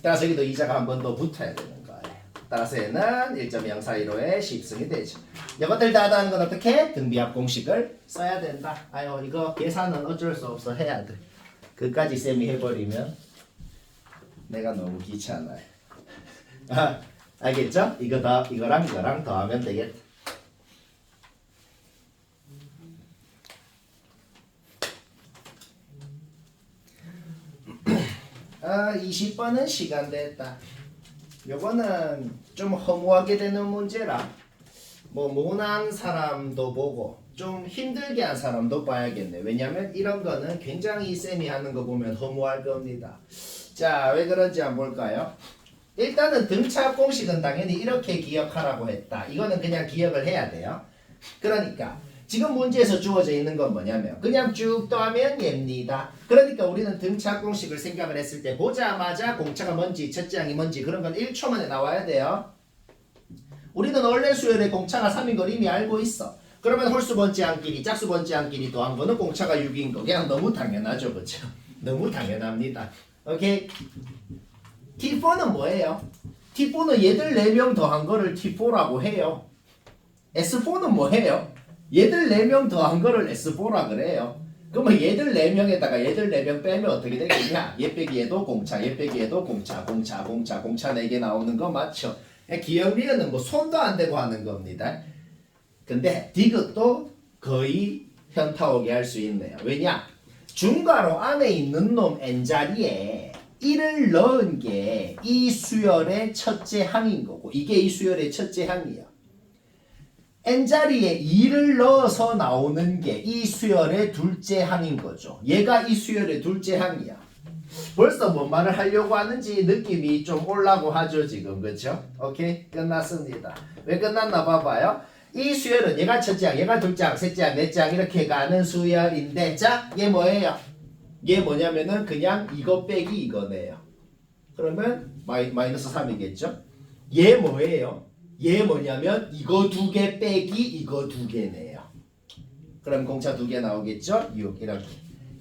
따라서 여기도 이자가 한 번 더 붙어야 되는 거예요. 따라서 얘는 1.0415의 10승이 되죠. 이것들 다 하는 건 어떻게? 등비합 공식을 써야 된다. 아유 이거 계산은 어쩔 수 없어 해야 돼. 그까지 쌤이 해버리면 내가 너무 귀찮아요. 알겠죠? 이거랑 이거랑 더하면 되겠다. 20번은 시간 됐다. 요거는 좀 허무하게 되는 문제라 뭐 모난 사람도 보고 좀 힘들게 한 사람도 봐야겠네. 왜냐면 이런 거는 굉장히 쌤이 하는 거 보면 허무할 겁니다. 자, 왜 그런지 한번 볼까요? 일단은 등차 공식은 당연히 이렇게 기억하라고 했다. 이거는 그냥 기억을 해야 돼요. 그러니까 지금 문제에서 주어져 있는 건 뭐냐면 그냥 쭉 더하면 얘입니다. 그러니까 우리는 등차 공식을 생각을 했을 때 보자마자 공차가 뭔지 첫째 항이 뭔지 그런 건 1초 만에 나와야 돼요. 우리는 원래 수열의 공차가 3인 걸 이미 알고 있어. 그러면 홀수 번째 항끼리 짝수 번째 항끼리 더한 거는 공차가 6인 거. 그냥 너무 당연하죠. 그렇죠? 너무 당연합니다. 오케이? T4는 뭐예요? T4는 얘들 4명 더한 거를 T4라고 해요. S4는 뭐예요? 얘들 4명 더한 거를 S4라 그래요. 그러면 얘들 4명에다가 얘들 4명 빼면 어떻게 되겠냐? 얘 빼기 얘도 공차, 얘 빼기 얘도 공차 4개 나오는 거 맞죠? 기억리어는 뭐 손도 안 대고 하는 겁니다. 근데 디귿도 거의 현타 오게 할 수 있네요. 왜냐? 중괄호 안에 있는 놈 n자리에 1을 넣은 게 이 수열의 첫째 항인 거고 이게 이 수열의 첫째 항이야. n자리에 2를 넣어서 나오는 게 이 수열의 둘째 항인 거죠. 얘가 이 수열의 둘째 항이야. 벌써 뭔 말을 하려고 하는지 느낌이 좀 올라고 하죠 지금. 그렇죠? 오케이? 끝났습니다. 왜 끝났나 봐봐요. 이 수열은 얘가 첫째 항, 얘가 둘째 항, 셋째 항, 넷째 항 이렇게 가는 수열인데 자, 얘 뭐예요? 얘 뭐냐면은 그냥 이거 빼기 이거네요. 그러면 마이너스 3이겠죠? 얘 뭐예요? 얘 뭐냐면 이거 2개 빼기 이거 2개네요. 그럼 공차 2개 나오겠죠? 6 이렇게.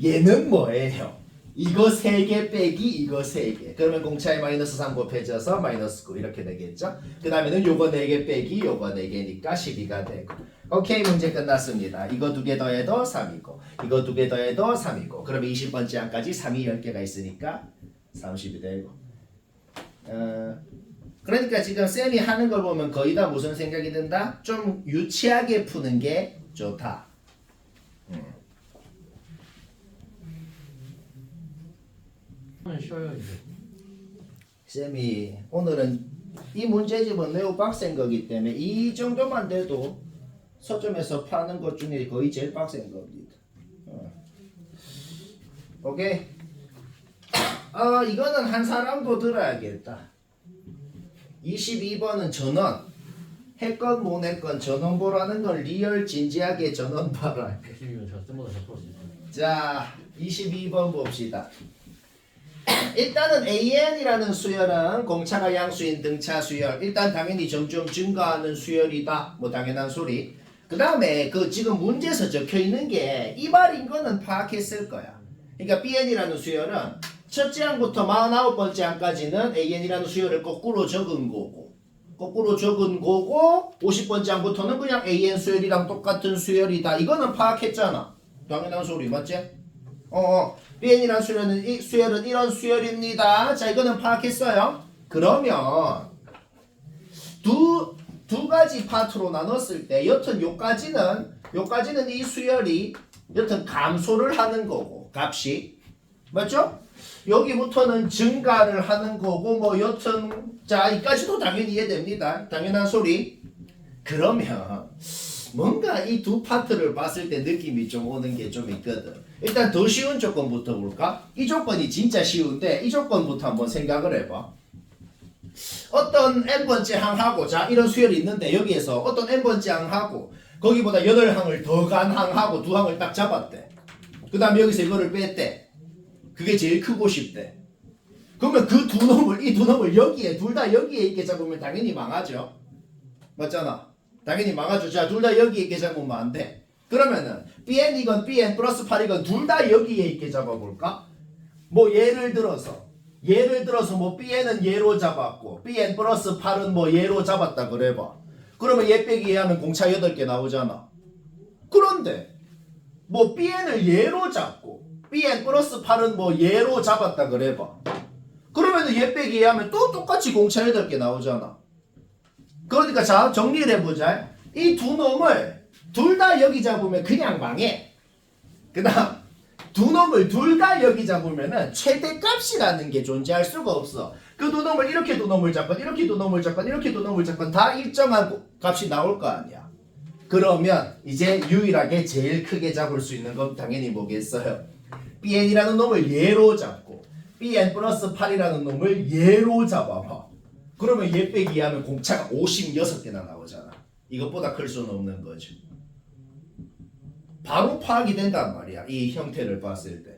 얘는 뭐예요? 이거 3개 빼기 이거 3개. 그러면 공차에 마이너스 3 곱해져서 마이너스 9 이렇게 되겠죠? 그 다음에는 요거 4개 빼기 요거 4개니까 12가 되고. 오케이, 문제 끝났습니다. 이거 2개 더해도 3이고 이거 2개 더해도 3이고 그러면 20번째 항까지 3이 10개가 있으니까 30이 되고. 그러니까 지금 쌤이 하는 걸 보면 거의 다 무슨 생각이 든다? 좀 유치하게 푸는 게 좋다. 쉬어요 이제. 쌤이 오늘은 이 문제집은 매우 빡센 거기 때문에 이 정도만 돼도 서점에서 파는 것 중에 거의 제일 빡센 겁니다. 오케이? 이거는 한 사람도 들어야겠다. 22번은 전원. 했건 못 했건 전원 보라는 건 리얼 진지하게 전원 봐라. 100이면 저 쌤보다 잘 풀었을 텐데. 자, 22번 봅시다. 일단은 AN이라는 수열은 공차가 양수인 등차 수열. 일단 당연히 점점 증가하는 수열이다. 뭐 당연한 소리. 그 다음에 그 지금 문제에서 적혀 있는 게 이발인 거는 파악했을 거야. 그러니까 BN이라는 수열은 첫째 항부터 49번째 항까지는 AN이라는 수열을 거꾸로 적은 거고 50번째 항부터는 그냥 AN 수열이랑 똑같은 수열이다. 이거는 파악했잖아. 당연한 소리 맞지? BN이라는 수열은 이런 수열입니다. 자, 이거는 파악했어요. 그러면 두 가지 파트로 나눴을 때 여튼 요까지는 이 수열이 여튼 감소를 하는 거고 값이 맞죠? 여기부터는 증가를 하는 거고 뭐 여튼 자, 이까지도 당연히 이해됩니다. 당연한 소리. 그러면 뭔가 이 두 파트를 봤을 때 느낌이 좀 오는 게 좀 있거든. 일단 더 쉬운 조건부터 볼까? 이 조건이 진짜 쉬운데 이 조건부터 한번 생각을 해봐. 어떤 n번째 항하고 자 이런 수열이 있는데 여기에서 어떤 n번째 항하고 거기보다 8항을 더 간 항하고 두 항을 딱 잡았대. 그 다음에 여기서 이거를 뺐대. 그게 제일 크고 싶대. 그러면 그 두 놈을 이 두 놈을 여기에 둘 다 여기에 있게 잡으면 당연히 망하죠. 맞잖아. 당연히 망하죠. 자, 둘 다 여기에 있게 잡으면 안 돼. 그러면은 bn이건 bn 플러스 8이건 둘 다 여기에 있게 잡아볼까? 뭐 예를 들어서 뭐 bn은 얘로 잡았고 bn 플러스 8은 뭐 얘로 잡았다 그래봐. 그러면 얘 빼기 얘 하면 공차 8개 나오잖아. 그런데 뭐 bn을 얘로 잡고 bn 플러스 8은 뭐 얘로 잡았다 그래봐. 그러면 얘 빼기 얘 하면 또 똑같이 공차 8개 나오잖아. 그러니까 자 정리를 해보자. 이 두 놈을 둘 다 여기 잡으면 그냥 망해. 그 다음 두 놈을 둘 다 여기 잡으면은 최대값이라는 게 존재할 수가 없어. 그 두 놈을 이렇게 두 놈을 잡건 이렇게 두 놈을 잡건 이렇게 두 놈을 잡건 다 일정한 값이 나올 거 아니야. 그러면 이제 유일하게 제일 크게 잡을 수 있는 건 당연히 뭐겠어요? bn이라는 놈을 얘로 잡고 bn 플러스 8이라는 놈을 얘로 잡아봐. 그러면 얘 빼기 하면 공차가 56개나 나오잖아. 이것보다 클 수는 없는 거죠. 바로 파악이 된단 말이야. 이 형태를 봤을 때.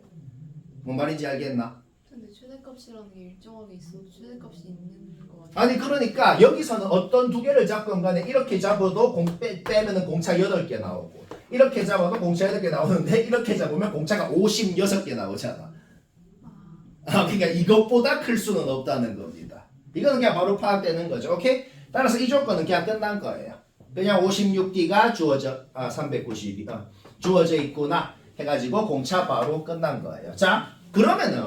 뭔 말인지 알겠나? 근데 최대값이라는 게 일정하게 있어도 최대값이 있는 거 아니야? 아니 그러니까 여기서는 어떤 두 개를 잡건 간에 이렇게 잡아도 빼면은 공차 8개 나오고 이렇게 잡아도 공차 8개 나오는데 이렇게 잡으면 공차가 56개 나오잖아. 그러니까 이것보다 클 수는 없다는 겁니다. 이거는 그냥 바로 파악되는 거죠. 오케이? 따라서 이 조건은 그냥 끝난 거예요. 그냥 56D가 주어져 392 주어져 있구나 해가지고 공차 바로 끝난 거예요. 자 그러면은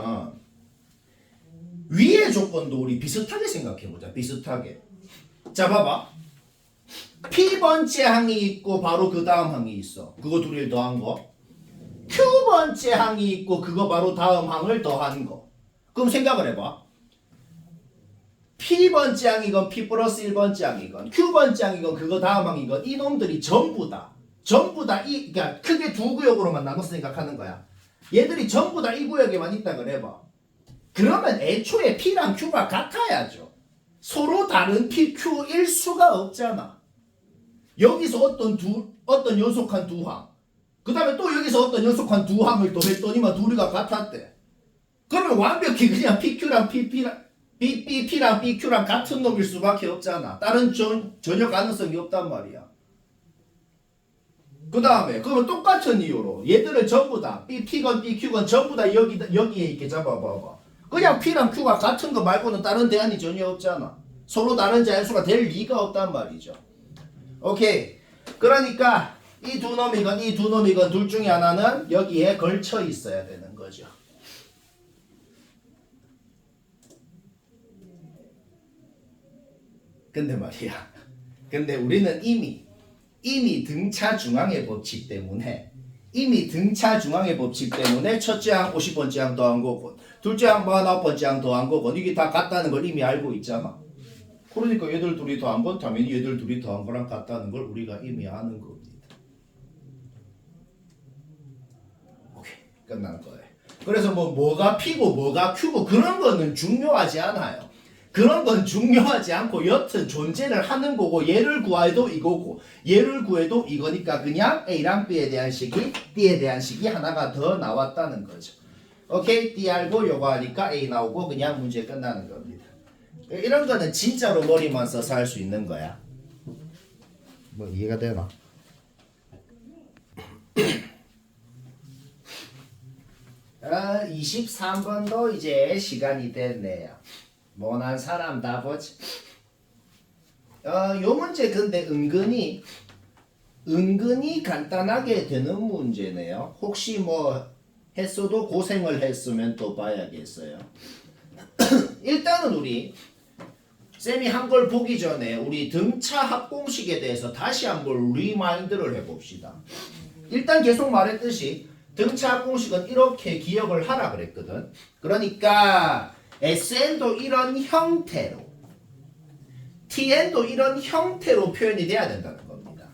위의 조건도 우리 비슷하게 생각해보자. 비슷하게. 자 봐봐. P번째 항이 있고 바로 그 다음 항이 있어. 그거 둘을 더한 거. Q번째 항이 있고 그거 바로 다음 항을 더한 거. 그럼 생각을 해봐. P번째 항이건 P 플러스 1번째 항이건 Q번째 항이건 그거 다음 항이건 이 놈들이 전부 다 그러니까 크게 두 구역으로만 나눠서 생각하는 거야. 얘들이 전부 다 이 구역에만 있다 그래봐. 그러면 애초에 P랑 Q가 같아야죠. 서로 다른 P, Q일 수가 없잖아. 여기서 어떤 연속한 두 항, 그 다음에 또 여기서 어떤 연속한 두 항을 또 했더니만 둘이가 같았대. 그러면 완벽히 그냥 PQ랑 PP랑 PQ랑 같은 놈일 수밖에 없잖아. 다른 전혀 가능성이 없단 말이야. 그 다음에 그러면 똑같은 이유로 얘들을 전부 다 P건 PQ건 전부 다 여기에 있게 잡아봐봐. 그냥 P랑 Q가 같은 거 말고는 다른 대안이 전혀 없잖아. 서로 다른 자연수가 될 리가 없단 말이죠. 오케이. 그러니까 이 두 놈이건 둘 중에 하나는 여기에 걸쳐 있어야 되는 거죠. 근데 말이야. 근데 우리는 이미 등차 중앙의 법칙 때문에 첫째 항 50번째 항 더한 거고 둘째 항 49번째 항 더한 거고 이게 다 같다는 걸 이미 알고 있잖아. 그러니까 얘들 둘이 더한 건 당연히 얘들 둘이 더한 거랑 같다는 걸 우리가 이미 아는 겁니다. 오케이. 끝난 거예요. 그래서 뭐가 P고 뭐가 Q고 그런 거는 중요하지 않아요. 그런 건 중요하지 않고 여튼 존재를 하는 거고 얘를 구해도 이거고 얘를 구해도 이거니까 그냥 A랑 B에 대한 식이 D에 대한 식이 하나가 더 나왔다는 거죠. 오케이? D 알고 요거 하니까 A 나오고 그냥 문제 끝나는 겁니다. 이런 거는 진짜로 머리만 써서 할 수 있는 거야. 뭐 이해가 되나? 아, 23번도 이제 시간이 됐네요. 모난 사람 다 보지. 요 문제 근데 은근히 간단하게 되는 문제네요. 혹시 뭐 했어도 고생을 했으면 또 봐야겠어요. 일단은 우리 쌤이 한 걸 보기 전에 우리 등차 합공식에 대해서 다시 한번 리마인드를 해봅시다. 일단 계속 말했듯이 등차 합공식은 이렇게 기억을 하라 그랬거든. 그러니까 SN도 이런 형태로 TN도 이런 형태로 표현이 돼야 된다는 겁니다.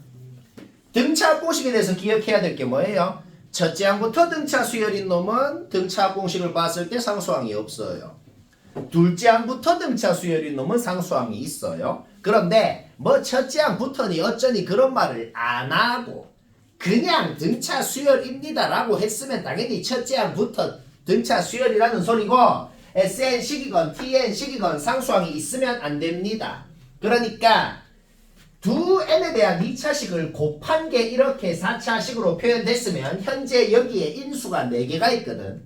등차 공식에 대해서 기억해야 될 게 뭐예요? 첫째 항부터 등차 수열인 놈은 등차 공식을 봤을 때 상수항이 없어요. 둘째 항부터 등차 수열인 놈은 상수항이 있어요. 그런데 뭐 첫째 항부터니 어쩌니 그런 말을 안 하고 그냥 등차 수열입니다라고 했으면 당연히 첫째 항부터 등차 수열이라는 소리고 SN식이건 TN식이건 상수항이 있으면 안 됩니다. 그러니까 두 n에 대한 2차식을 곱한 게 이렇게 4차식으로 표현됐으면 현재 여기에 인수가 4개가 있거든.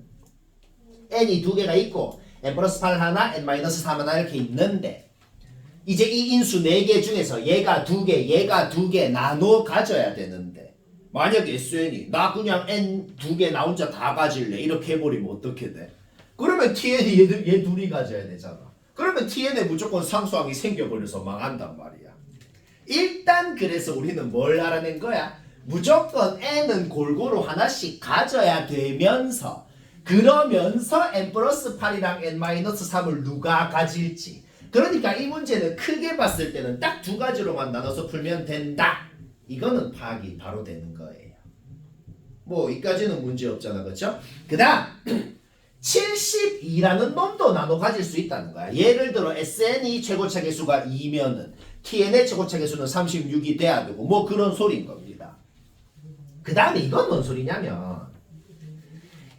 n이 2개가 있고 n 플러스 8 하나, n 마이너스 3 하나 이렇게 있는데 이제 이 인수 4개 중에서 얘가 2개, 얘가 2개 나눠 가져야 되는데 만약에 SN이 나 그냥 n 2개 나 혼자 다 가질래 이렇게 해버리면 어떻게 돼? 그러면 TN이 얘 둘이 가져야 되잖아. 그러면 TN에 무조건 상수항이 생겨버려서 망한단 말이야. 일단 그래서 우리는 뭘 알아낸 거야? 무조건 n은 골고루 하나씩 가져야 되면서 그러면서 n 플러스 8이랑 n 마이너스 3을 누가 가질지. 그러니까 이 문제는 크게 봤을 때는 딱 두 가지로만 나눠서 풀면 된다. 이거는 파악이 바로 되는 거예요. 뭐 이까지는 문제 없잖아, 그렇죠? 그다음 72라는 놈도 나눠 가질 수 있다는 거야. 예를 들어 SN이 최고차 계수가 2면은 TN의 최고차 계수는 36이 돼야 되고 뭐 그런 소리인 겁니다. 그 다음에 이건 뭔 소리냐면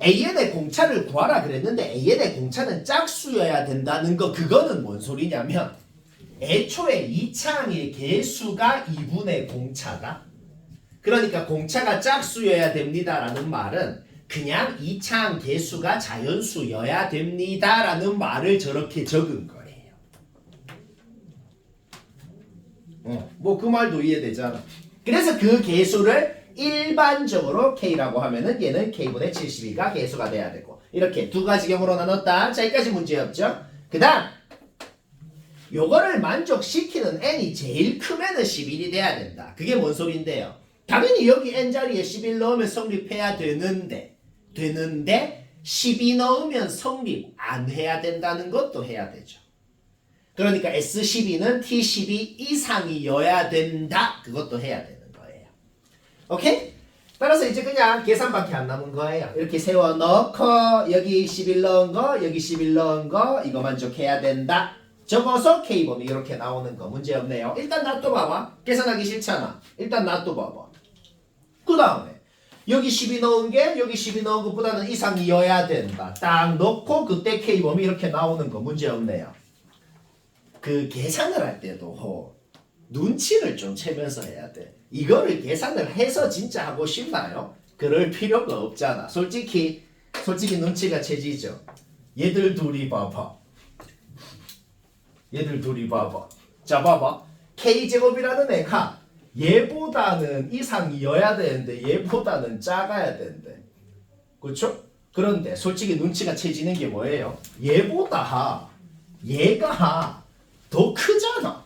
AN의 공차를 구하라 그랬는데 AN의 공차는 짝수여야 된다는 거 그거는 뭔 소리냐면 애초에 2차항의 개수가 2분의 공차다. 그러니까 공차가 짝수여야 됩니다라는 말은 그냥 2차항 개수가 자연수여야 됩니다라는 말을 저렇게 적은 거예요. 뭐 그 말도 이해되잖아. 그래서 그 개수를 일반적으로 K라고 하면은 얘는 K분의 72가 개수가 돼야 되고 이렇게 두 가지 경우로 나눴다. 자, 여기까지 문제 없죠? 그 다음 요거를 만족시키는 n이 제일 크면은 11이 돼야 된다. 그게 뭔 소린데요? 당연히 여기 n 자리에 11 넣으면 성립해야 되는데 12 넣으면 성립 안 해야 된다는 것도 해야 되죠. 그러니까 S12는 T12 이상이어야 된다. 그것도 해야 되는 거예요. 오케이? 따라서 이제 그냥 계산밖에 안 남은 거예요. 이렇게 세워 넣고 여기 11 넣은 거, 여기 11 넣은 거 이거 만족해야 된다. 적어서 K범위 이렇게 나오는 거 문제 없네요. 일단 놔둬봐봐. 계산하기 싫잖아. 일단 놔둬봐봐. 그 다음에 여기 12 넣은 게 여기 12 넣은 것보다는 이상이어야 된다. 딱 넣고 그때 K범위 이렇게 나오는 거 문제 없네요. 그 계산을 할 때도 눈치를 좀 채면서 해야 돼. 이거를 계산을 해서 진짜 하고 싶나요? 그럴 필요가 없잖아. 솔직히 눈치가 채지죠. 얘들 둘이 봐봐. 자 봐봐. K제곱이라는 애가 얘보다는 이상이어야 되는데 얘보다는 작아야 되는데. 그렇죠? 그런데 솔직히 눈치가 채지는 게 뭐예요? 얘보다 얘가 더 크잖아.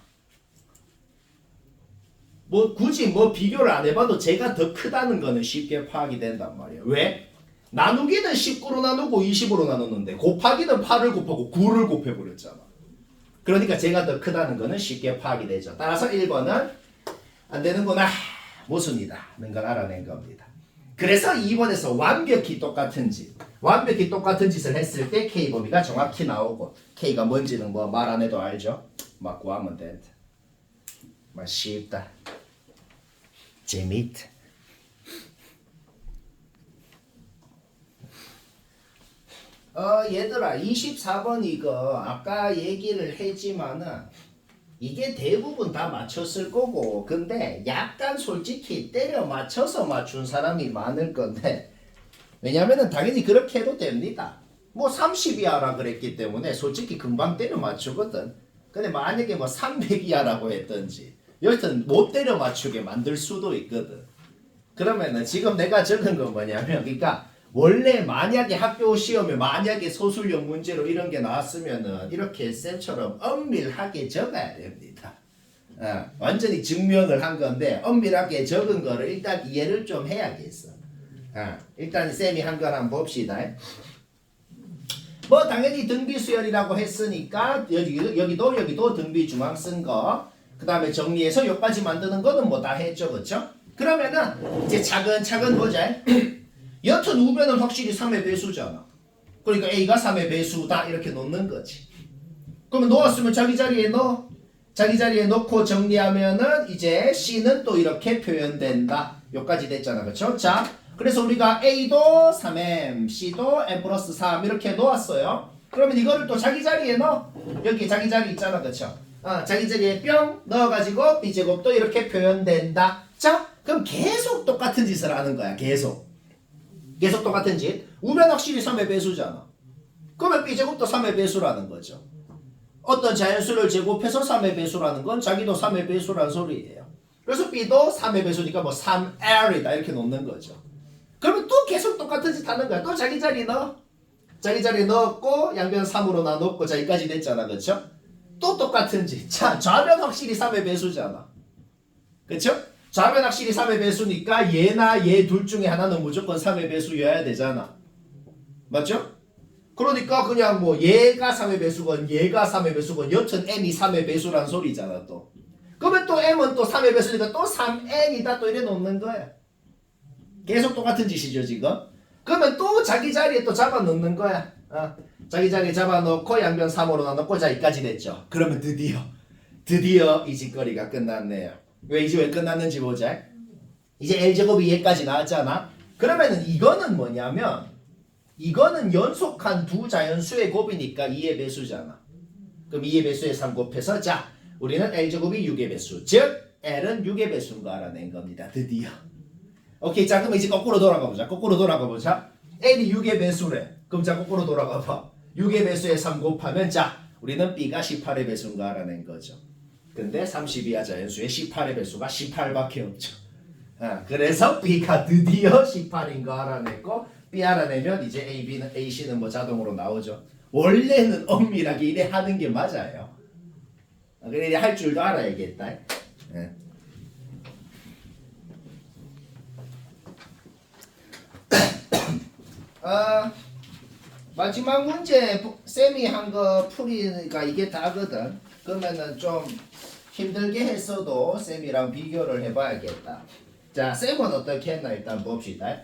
뭐 굳이 뭐 비교를 안 해봐도 제가 더 크다는 거는 쉽게 파악이 된단 말이에요. 왜? 나누기는 19로 나누고 20으로 나눴는데 곱하기는 8을 곱하고 9를 곱해버렸잖아. 그러니까 제가 더 크다는 거는 쉽게 파악이 되죠. 따라서 1번은 안 되는구나. 모순이다는 걸 알아낸 겁니다. 그래서 2번에서 완벽히 똑같은 짓을 했을 때 K범위가 정확히 나오고 K가 뭔지는 뭐 말 안 해도 알죠. 막 구하면 된다. 막 쉽다. 재밌다. 얘들아 24번 이거 아까 얘기를 했지만은 이게 대부분 다 맞췄을 거고 근데 약간 솔직히 때려 맞춰서 맞춘 사람이 많을 건데 왜냐면은 당연히 그렇게 해도 됩니다. 뭐 30이야라 그랬기 때문에 솔직히 금방 때려 맞추거든. 근데 만약에 뭐 300이야라고 했던지 여튼 못 때려 맞추게 만들 수도 있거든. 그러면은 지금 내가 적은 건 뭐냐면 그러니까 원래 만약에 학교 시험에 만약에 소술형 문제로 이런 게 나왔으면은 이렇게 쌤처럼 엄밀하게 적어야 됩니다. 완전히 증명을 한 건데 엄밀하게 적은 거를 일단 이해를 좀 해야겠어. 일단 쌤이 한 걸 한번 봅시다. 뭐 당연히 등비수열이라고 했으니까 여기도 등비중앙 쓴 거. 그 다음에 정리해서 여기까지 만드는 거는 뭐 다 했죠, 그렇죠? 그러면은 이제 차근차근 보자. 여튼 우변은 확실히 3의 배수잖아. 그러니까 A가 3의 배수다 이렇게 놓는 거지. 그러면 놓았으면 자기 자리에 넣어. 자기 자리에 놓고 정리하면은 이제 C는 또 이렇게 표현된다. 여기까지 됐잖아. 그쵸? 자, 그래서 우리가 A도 3M, C도 M 플러스 3 이렇게 놓았어요. 그러면 이거를 또 자기 자리에 넣어. 여기 자기 자리 있잖아. 그쵸? 자기 자리에 뿅 넣어가지고 B제곱도 이렇게 표현된다. 자, 그럼 계속 똑같은 짓을 하는 거야. 계속 똑같은 짓. 우변 확실히 3의 배수잖아. 그러면 B제곱도 3의 배수라는 거죠. 어떤 자연수를 제곱해서 3의 배수라는 건 자기도 3의 배수라는 소리예요. 그래서 B도 3의 배수니까 뭐 3L이다 이렇게 놓는 거죠. 그러면 또 계속 똑같은 짓 하는 거야. 또 자기 자리 넣어. 자기 자리 넣었고 양변 3으로 나눴고 자 여기까지 됐잖아. 그쵸? 또 똑같은 짓. 자, 좌변 확실히 3의 배수잖아. 그쵸? 좌변 확실히 3의 배수니까 얘나 얘 둘 중에 하나는 무조건 3의 배수여야 되잖아. 맞죠? 그러니까 그냥 뭐 얘가 3의 배수건 얘가 3의 배수건 여튼 M이 3의 배수란 소리잖아 또. 그러면 또 M은 또 3의 배수니까 또 3N이다 또 이래 놓는 거야. 계속 똑같은 짓이죠 지금. 그러면 또 자기 자리에 또 잡아 놓는 거야. 자기 자리에 잡아 놓고 양변 3으로 나눴고 자 여기까지 됐죠. 그러면 드디어 이 짓거리가 끝났네요. 왜 이제 왜 끝났는지 보자. 이제 L제곱이 얘까지 나왔잖아. 그러면은 이거는 뭐냐면 이거는 연속한 두 자연수의 곱이니까 2의 배수잖아. 그럼 2의 배수에 3 곱해서 자 우리는 L제곱이 6의 배수 즉 L은 6의 배수인 거 알아낸 겁니다. 드디어. 오케이 자 그럼 이제 거꾸로 돌아가 보자. L이 6의 배수래. 그럼 자 거꾸로 돌아가 봐. 6의 배수에 3 곱하면 자 우리는 B가 18의 배수인 거 알아낸 거죠. 근데 32하 자연수의 18의 배수가 18밖에 없죠. 그래서 B가 드디어 18인 거 알아냈고 B 알아내면 이제 AC는 뭐 자동으로 나오죠. 원래는 엄밀하게 이래 하는 게 맞아요. 그래 이래 할 줄도 알아야겠다. 네. 마지막 문제 쌤이 한 거 풀이가 이게 다거든. 그러면은 좀 힘들게 했어도 쌤이랑 비교를 해봐야겠다. 자, 쌤은 어떻게 했나 일단 봅시다.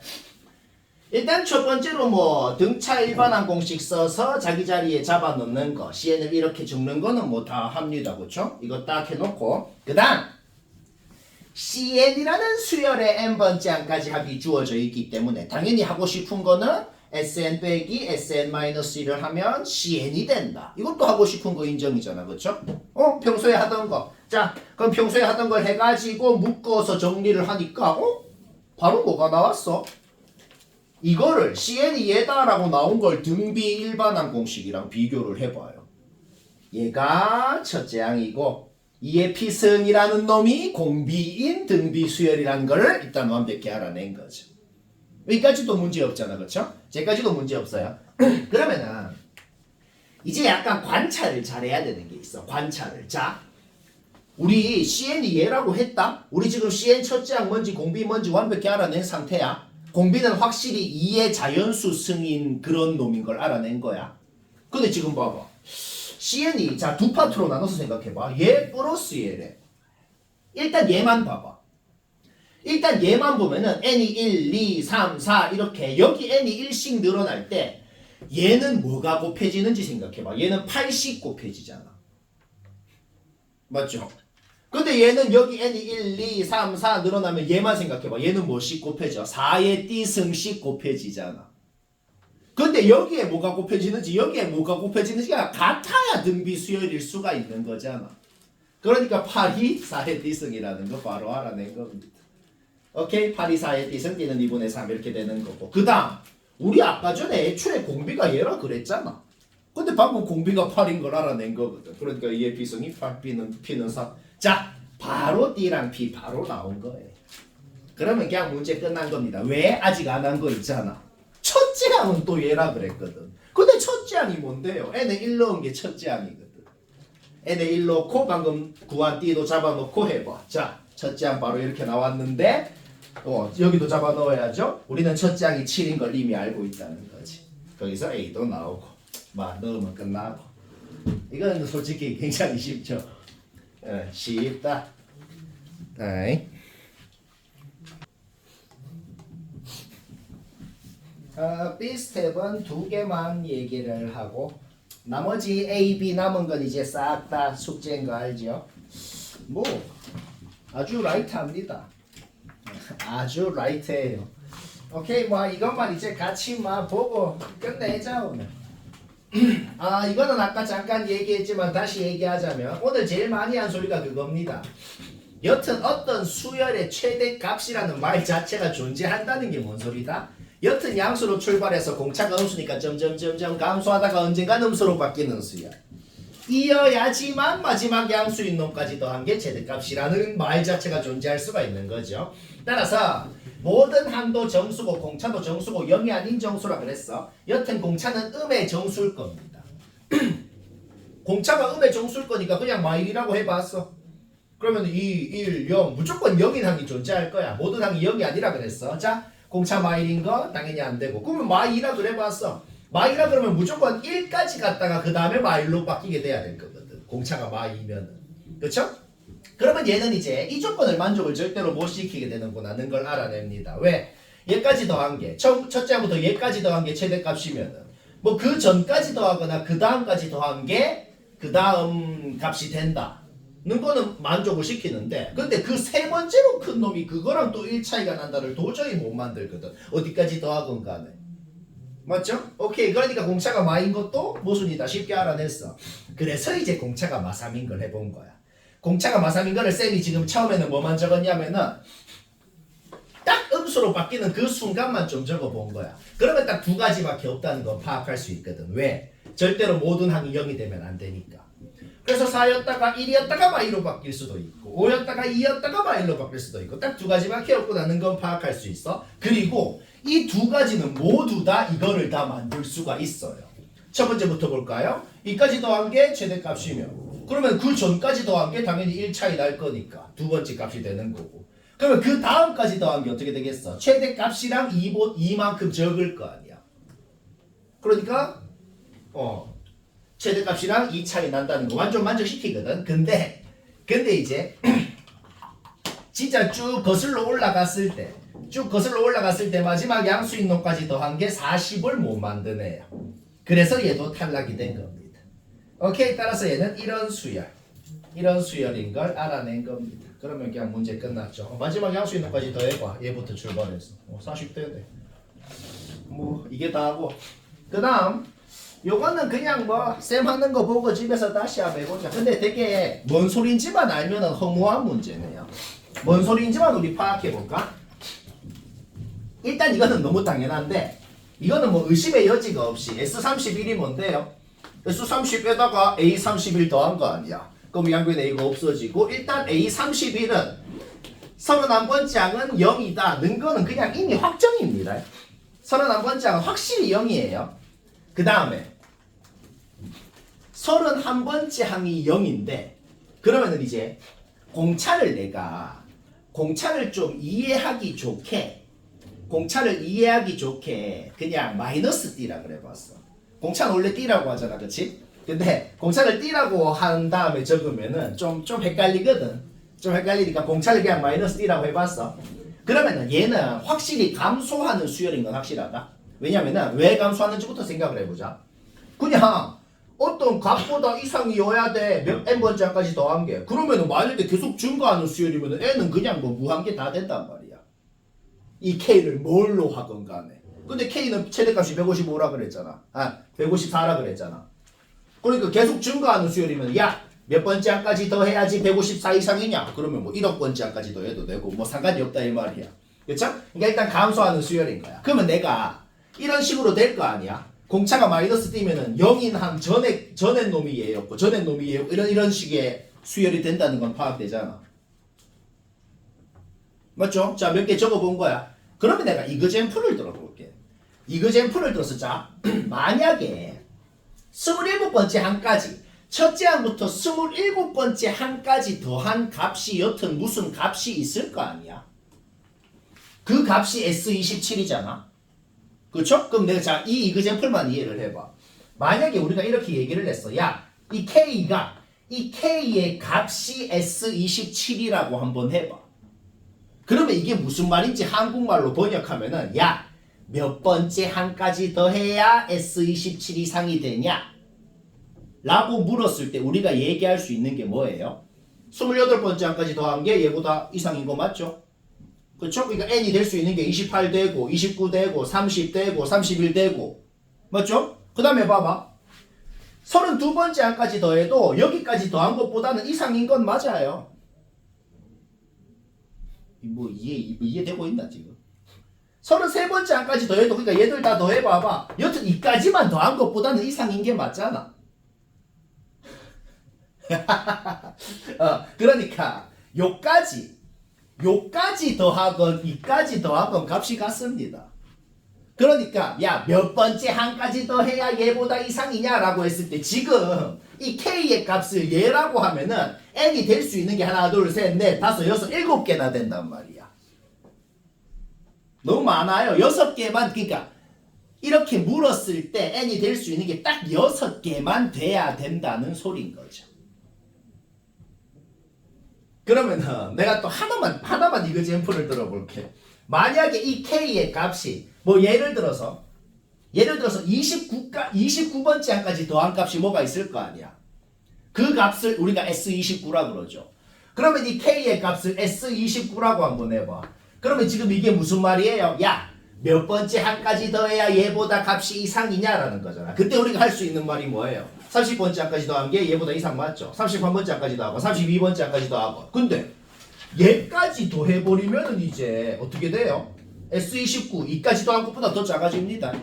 일단 첫 번째로 뭐 등차 일반항 공식 써서 자기 자리에 잡아 넣는 거 CN을 이렇게 적는 거는 뭐 다 합니다. 그쵸? 이거 딱 해놓고 그 다음 CN이라는 수열의 n번째 항까지 합이 주어져 있기 때문에 당연히 하고 싶은 거는 SN 빼기 SN-1을 하면 CN이 된다. 이것도 하고 싶은 거 인정이잖아. 그쵸? 평소에 하던 거. 자, 그럼 평소에 하던 걸 해가지고 묶어서 정리를 하니까 바로 뭐가 나왔어? 이거를 CN이 얘다라고 나온 걸 등비 일반항 공식이랑 비교를 해봐요. 얘가 첫째 항이고 이의 피승이라는 놈이 공비인 등비 수열이라는 거를 일단 완벽히 알아낸 거죠. 여기까지도 문제 없잖아. 그렇죠? 여기까지도 문제 없어요. 그러면은 이제 약간 관찰을 잘해야 되는 게 있어. 관찰을. 자, 우리 CN이 얘라고 했다. 우리 지금 CN 첫째 항 뭔지 공비 뭔지 완벽히 알아낸 상태야. 공비는 확실히 2의 자연수 승인 그런 놈인 걸 알아낸 거야. 근데 지금 봐봐. CN이 자 두 파트로 나눠서 생각해봐. 얘 플러스 얘래. 일단 얘만 봐봐. 일단 얘만 보면은 n이 1, 2, 3, 4 이렇게 여기 n이 1씩 늘어날 때 얘는 뭐가 곱해지는지 생각해봐. 얘는 8씩 곱해지잖아. 맞죠? 근데 얘는 여기 n이 1, 2, 3, 4 늘어나면 얘만 생각해봐. 얘는 뭐씩 곱해져? 4의 띠승씩 곱해지잖아. 근데 여기에 뭐가 곱해지는지 여기에 뭐가 곱해지는지가 같아야 등비 수열일 수가 있는 거잖아. 그러니까 8이 4의 띠승이라는 거 바로 알아낸 겁니다. 오케이? 8이 4의 띠승 띠는 2분의 3 이렇게 되는 거고 그 다음 우리 아까 전에 애초에 공비가 얘라 그랬잖아. 근데 방금 공비가 8인 걸 알아낸 거거든. 그러니까 얘의 비승이 8, P는 4. 자, 바로 D랑 P 바로 나온 거예요. 그러면 그냥 문제 끝난 겁니다. 왜? 아직 안 한 거 있잖아. 첫째 항은 또 얘라 그랬거든. 근데 첫째 항이 뭔데요? n에 1 넣은 게 첫째 항이거든. n에 1 넣고 방금 구한 D도 잡아놓고 해봐. 자, 첫째 항 바로 이렇게 나왔는데 여기도 잡아 넣어야죠. 우리는 첫째 항이 7인 걸 이미 알고 있다는 거지. 거기서 A도 나오고 막 넣으면 끝나고. 이건 솔직히 굉장히 쉽죠. 쉽다. B스텝은 2개만 얘기를 하고 나머지 A, B 남은 건 이제 싹 다 숙제인 거 알죠? 뭐 아주 라이트합니다. 아주 라이트해요. 오케이, 뭐 이것만 이제 같이 막 보고 끝내자 오늘. 이거는 아까 잠깐 얘기했지만 다시 얘기하자면 오늘 제일 많이 한 소리가 그겁니다. 여튼 어떤 수열의 최대값이라는 말 자체가 존재한다는 게 뭔 소리다? 여튼 양수로 출발해서 공차가 음수니까 점점점점 감소하다가 언젠간 음수로 바뀌는 수열. 이어야지만 마지막 양수인 놈까지 더한 게 최대값이라는 말 자체가 존재할 수가 있는 거죠. 따라서 모든 항도 정수고 공차도 정수고 0이 아닌 정수라 그랬어. 여튼 공차는 음의 정수일 겁니다. 공차가 음의 정수일 거니까 그냥 마일이라고 해봤어. 그러면 2, 1, 0 무조건 0인 항이 존재할 거야. 모든 항이 0이 아니라 그랬어. 자, 공차 마일인 거 당연히 안 되고. 그러면 마일이라 그래봤어. 마일이라 그러면 무조건 1까지 갔다가 그 다음에 마일로 바뀌게 돼야 될 거거든. 공차가 마이면은. 그쵸? 그러면 얘는 이제 이 조건을 만족을 절대로 못 시키게 되는구나는 걸 알아냅니다. 왜? 얘까지 더한 게 첫째 항부터 얘까지 더한 게 최대값이면은 뭐 그 전까지 더하거나 그 다음까지 더한 게 그 다음 값이 된다. 는 거는 만족을 시키는데 근데 그 세 번째로 큰 놈이 그거랑 또 1 차이가 난다를 도저히 못 만들거든. 어디까지 더하건 간에. 맞죠? 오케이. 그러니까 공차가 마인 것도 모순이다. 쉽게 알아냈어. 그래서 이제 공차가 마3인 걸 해본 거야. 공차가 마3인 거를 쌤이 지금 처음에는 뭐만 적었냐면은 딱 음수로 바뀌는 그 순간만 좀 적어본 거야. 그러면 딱 2가지밖에 없다는 건 파악할 수 있거든. 왜? 절대로 모든 항이 0이 되면 안 되니까. 그래서 4였다가 1이었다가 마이로 바뀔 수도 있고 5였다가 2였다가 마이로 바뀔 수도 있고 딱 2가지밖에 없구나는 건 파악할 수 있어. 그리고 이 2가지는 모두 다 이거를 다 만들 수가 있어요. 첫 번째부터 볼까요? 이까지 더한 게 최대값이며 그러면 그 전까지 더한 게 당연히 1 차이 날 거니까 두 번째 값이 되는 거고 그러면 그 다음까지 더한 게 어떻게 되겠어? 최대값이랑 2만큼 적을 거 아니야. 그러니까 최대값이랑 2 차이 난다는 거 완전 만족시키거든. 근데 이제 진짜 쭉 거슬러 올라갔을 때 마지막 양수인 놈까지 더한 게 40을 못 만드네요. 그래서 얘도 탈락이 된 겁니다. 오케이. 따라서 얘는 이런 수열인 걸 알아낸 겁니다. 그러면 그냥 문제 끝났죠. 마지막 양수인 놈까지 더해봐. 얘부터 출발해서 40대네. 뭐 이게 다하고 그 다음 요거는 그냥 뭐 쌤 하는 거 보고 집에서 다시 한번 해보자. 근데 되게 뭔 소린지만 알면은 허무한 문제네요. 뭔 소린지만 우리 파악해볼까? 일단 이거는 너무 당연한데 이거는 뭐 의심의 여지가 없이 S31이 뭔데요? S30에다가 A31 더한 거 아니야. 그럼 양변에 이거 없어지고 일단 A31은 31번째 항은 0이다 는 거는 그냥 이미 확정입니다. 31번째 항은 확실히 0이에요. 그 다음에 31번째 항이 0인데 그러면은 이제 공차를 좀 이해하기 좋게 그냥 마이너스 D라 그래봤어. 공차는 원래 D라고 하잖아, 그치? 근데 공차를 D라고 한 다음에 적으면은 좀 헷갈리거든. 좀 헷갈리니까 공차를 그냥 마이너스 D라고 해봤어. 그러면은 얘는 확실히 감소하는 수열인 건 확실하다. 왜냐면은 왜 감소하는지부터 생각을 해보자. 그냥 어떤 값보다 이상이어야 돼. 몇 n번째 항까지 더한 게. 그러면은 만약에 계속 증가하는 수열이면은 n은 그냥 뭐 무한계 다 된단 말이야. 이 k를 뭘로 하건 간에. 근데 k는 최대값이 155라 그랬잖아. 154라 그랬잖아. 그러니까 계속 증가하는 수열이면 야, 몇 번째 항까지 더 해야지 154 이상이냐? 그러면 뭐 1억 번째 항까지 더 해도 되고 뭐 상관이 없다 이 말이야. 그렇죠? 그러니까 일단 감소하는 수열인 거야. 그러면 내가 이런 식으로 될 거 아니야? 공차가 마이너스 D면은 0인 항 전에 놈이 얘였고 전에 놈이 얘였고 이런 식의 수열이 된다는 건 파악되잖아. 맞죠? 자, 몇 개 적어본 거야. 그러면 내가 이그젠플을 들어볼게. 이그젠플을 들어서 자, 만약에 27번째 항까지 첫째 항부터 27번째 항까지 더한 값이 여튼 무슨 값이 있을 거 아니야? 그 값이 S27이잖아. 그쵸? 그럼 내가 자, 이 이그젠플만 이해를 해봐. 만약에 우리가 이렇게 얘기를 했어. 야, 이 K의 값이 S27이라고 한번 해봐. 그러면 이게 무슨 말인지 한국말로 번역하면은 야, 몇 번째 한까지 더해야 S27 이상이 되냐? 라고 물었을 때 우리가 얘기할 수 있는 게 뭐예요? 28번째 한까지 더한 게 얘보다 이상인 거 맞죠? 그쵸? 그러니까 n이 될 수 있는 게 28 되고 29 되고 30 되고 31 되고 맞죠? 그 다음에 봐봐 32번째 한까지 더해도 여기까지 더한 것보다는 이상인 건 맞아요. 뭐 이해되고 있나 지금? 33번째 한까지 더해도 그러니까 얘들 다 더해봐봐 여튼 이까지만 더한 것보다는 이상인 게 맞잖아. 그러니까 요까지 더하건 이까지 더하건 값이 같습니다. 그러니까 야 몇 번째 한까지 더해야 얘보다 이상이냐라고 했을 때 지금 이 k의 값을 얘라고 하면은 n이 될 수 있는 게 하나 둘 셋 넷 다섯 여섯 일곱 개나 된단 말이야. 너무 많아요. 6개만 그러니까 이렇게 물었을 때 n이 될 수 있는 게 딱 6개만 돼야 된다는 소린 거죠. 그러면은 내가 또 하나만 이거 젬플을 들어볼게. 만약에 이 k의 값이 뭐 예를 들어서 29번째 한까지 더한 값이 뭐가 있을 거 아니야. 그 값을 우리가 S29라 그러죠. 그러면 이 k의 값을 S29라고 한번 해봐. 그러면 지금 이게 무슨 말이에요? 야, 몇 번째 한까지 더해야 얘보다 값이 이상이냐라는 거잖아. 그때 우리가 할 수 있는 말이 뭐예요? 30번째 한까지 더한 게 얘보다 이상 맞죠? 33번째 한까지 더하고 32번째 한까지 더하고. 근데 얘까지 더해버리면은 이제 어떻게 돼요? S29 이까지 더한 것보다 더 작아집니다.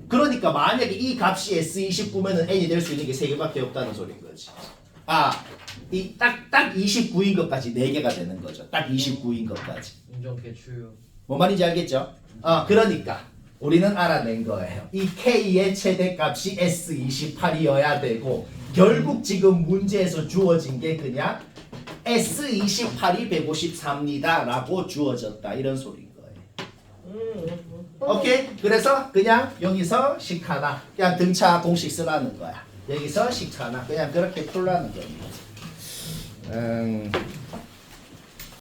그러니까 만약에 이 값이 S29면은 n이 될 수 있는 게 3개밖에 없다는 소리인 거지. 이 딱 29인 것까지 4개가 되는 거죠. 딱 29인 것까지. 인정 개추요. 뭔 말인지 알겠죠? 그러니까 우리는 알아낸 거예요. 이 k의 최대값이 S28이어야 되고 결국 지금 문제에서 주어진 게 그냥 S28이 153입니다 라고 주어졌다 이런 소리인 거예요. 오케이? 그래서 그냥 여기서 식 하나 그냥 등차 공식 쓰라는 거야. 여기서 식 하나 그냥 그렇게 풀라는 겁니다.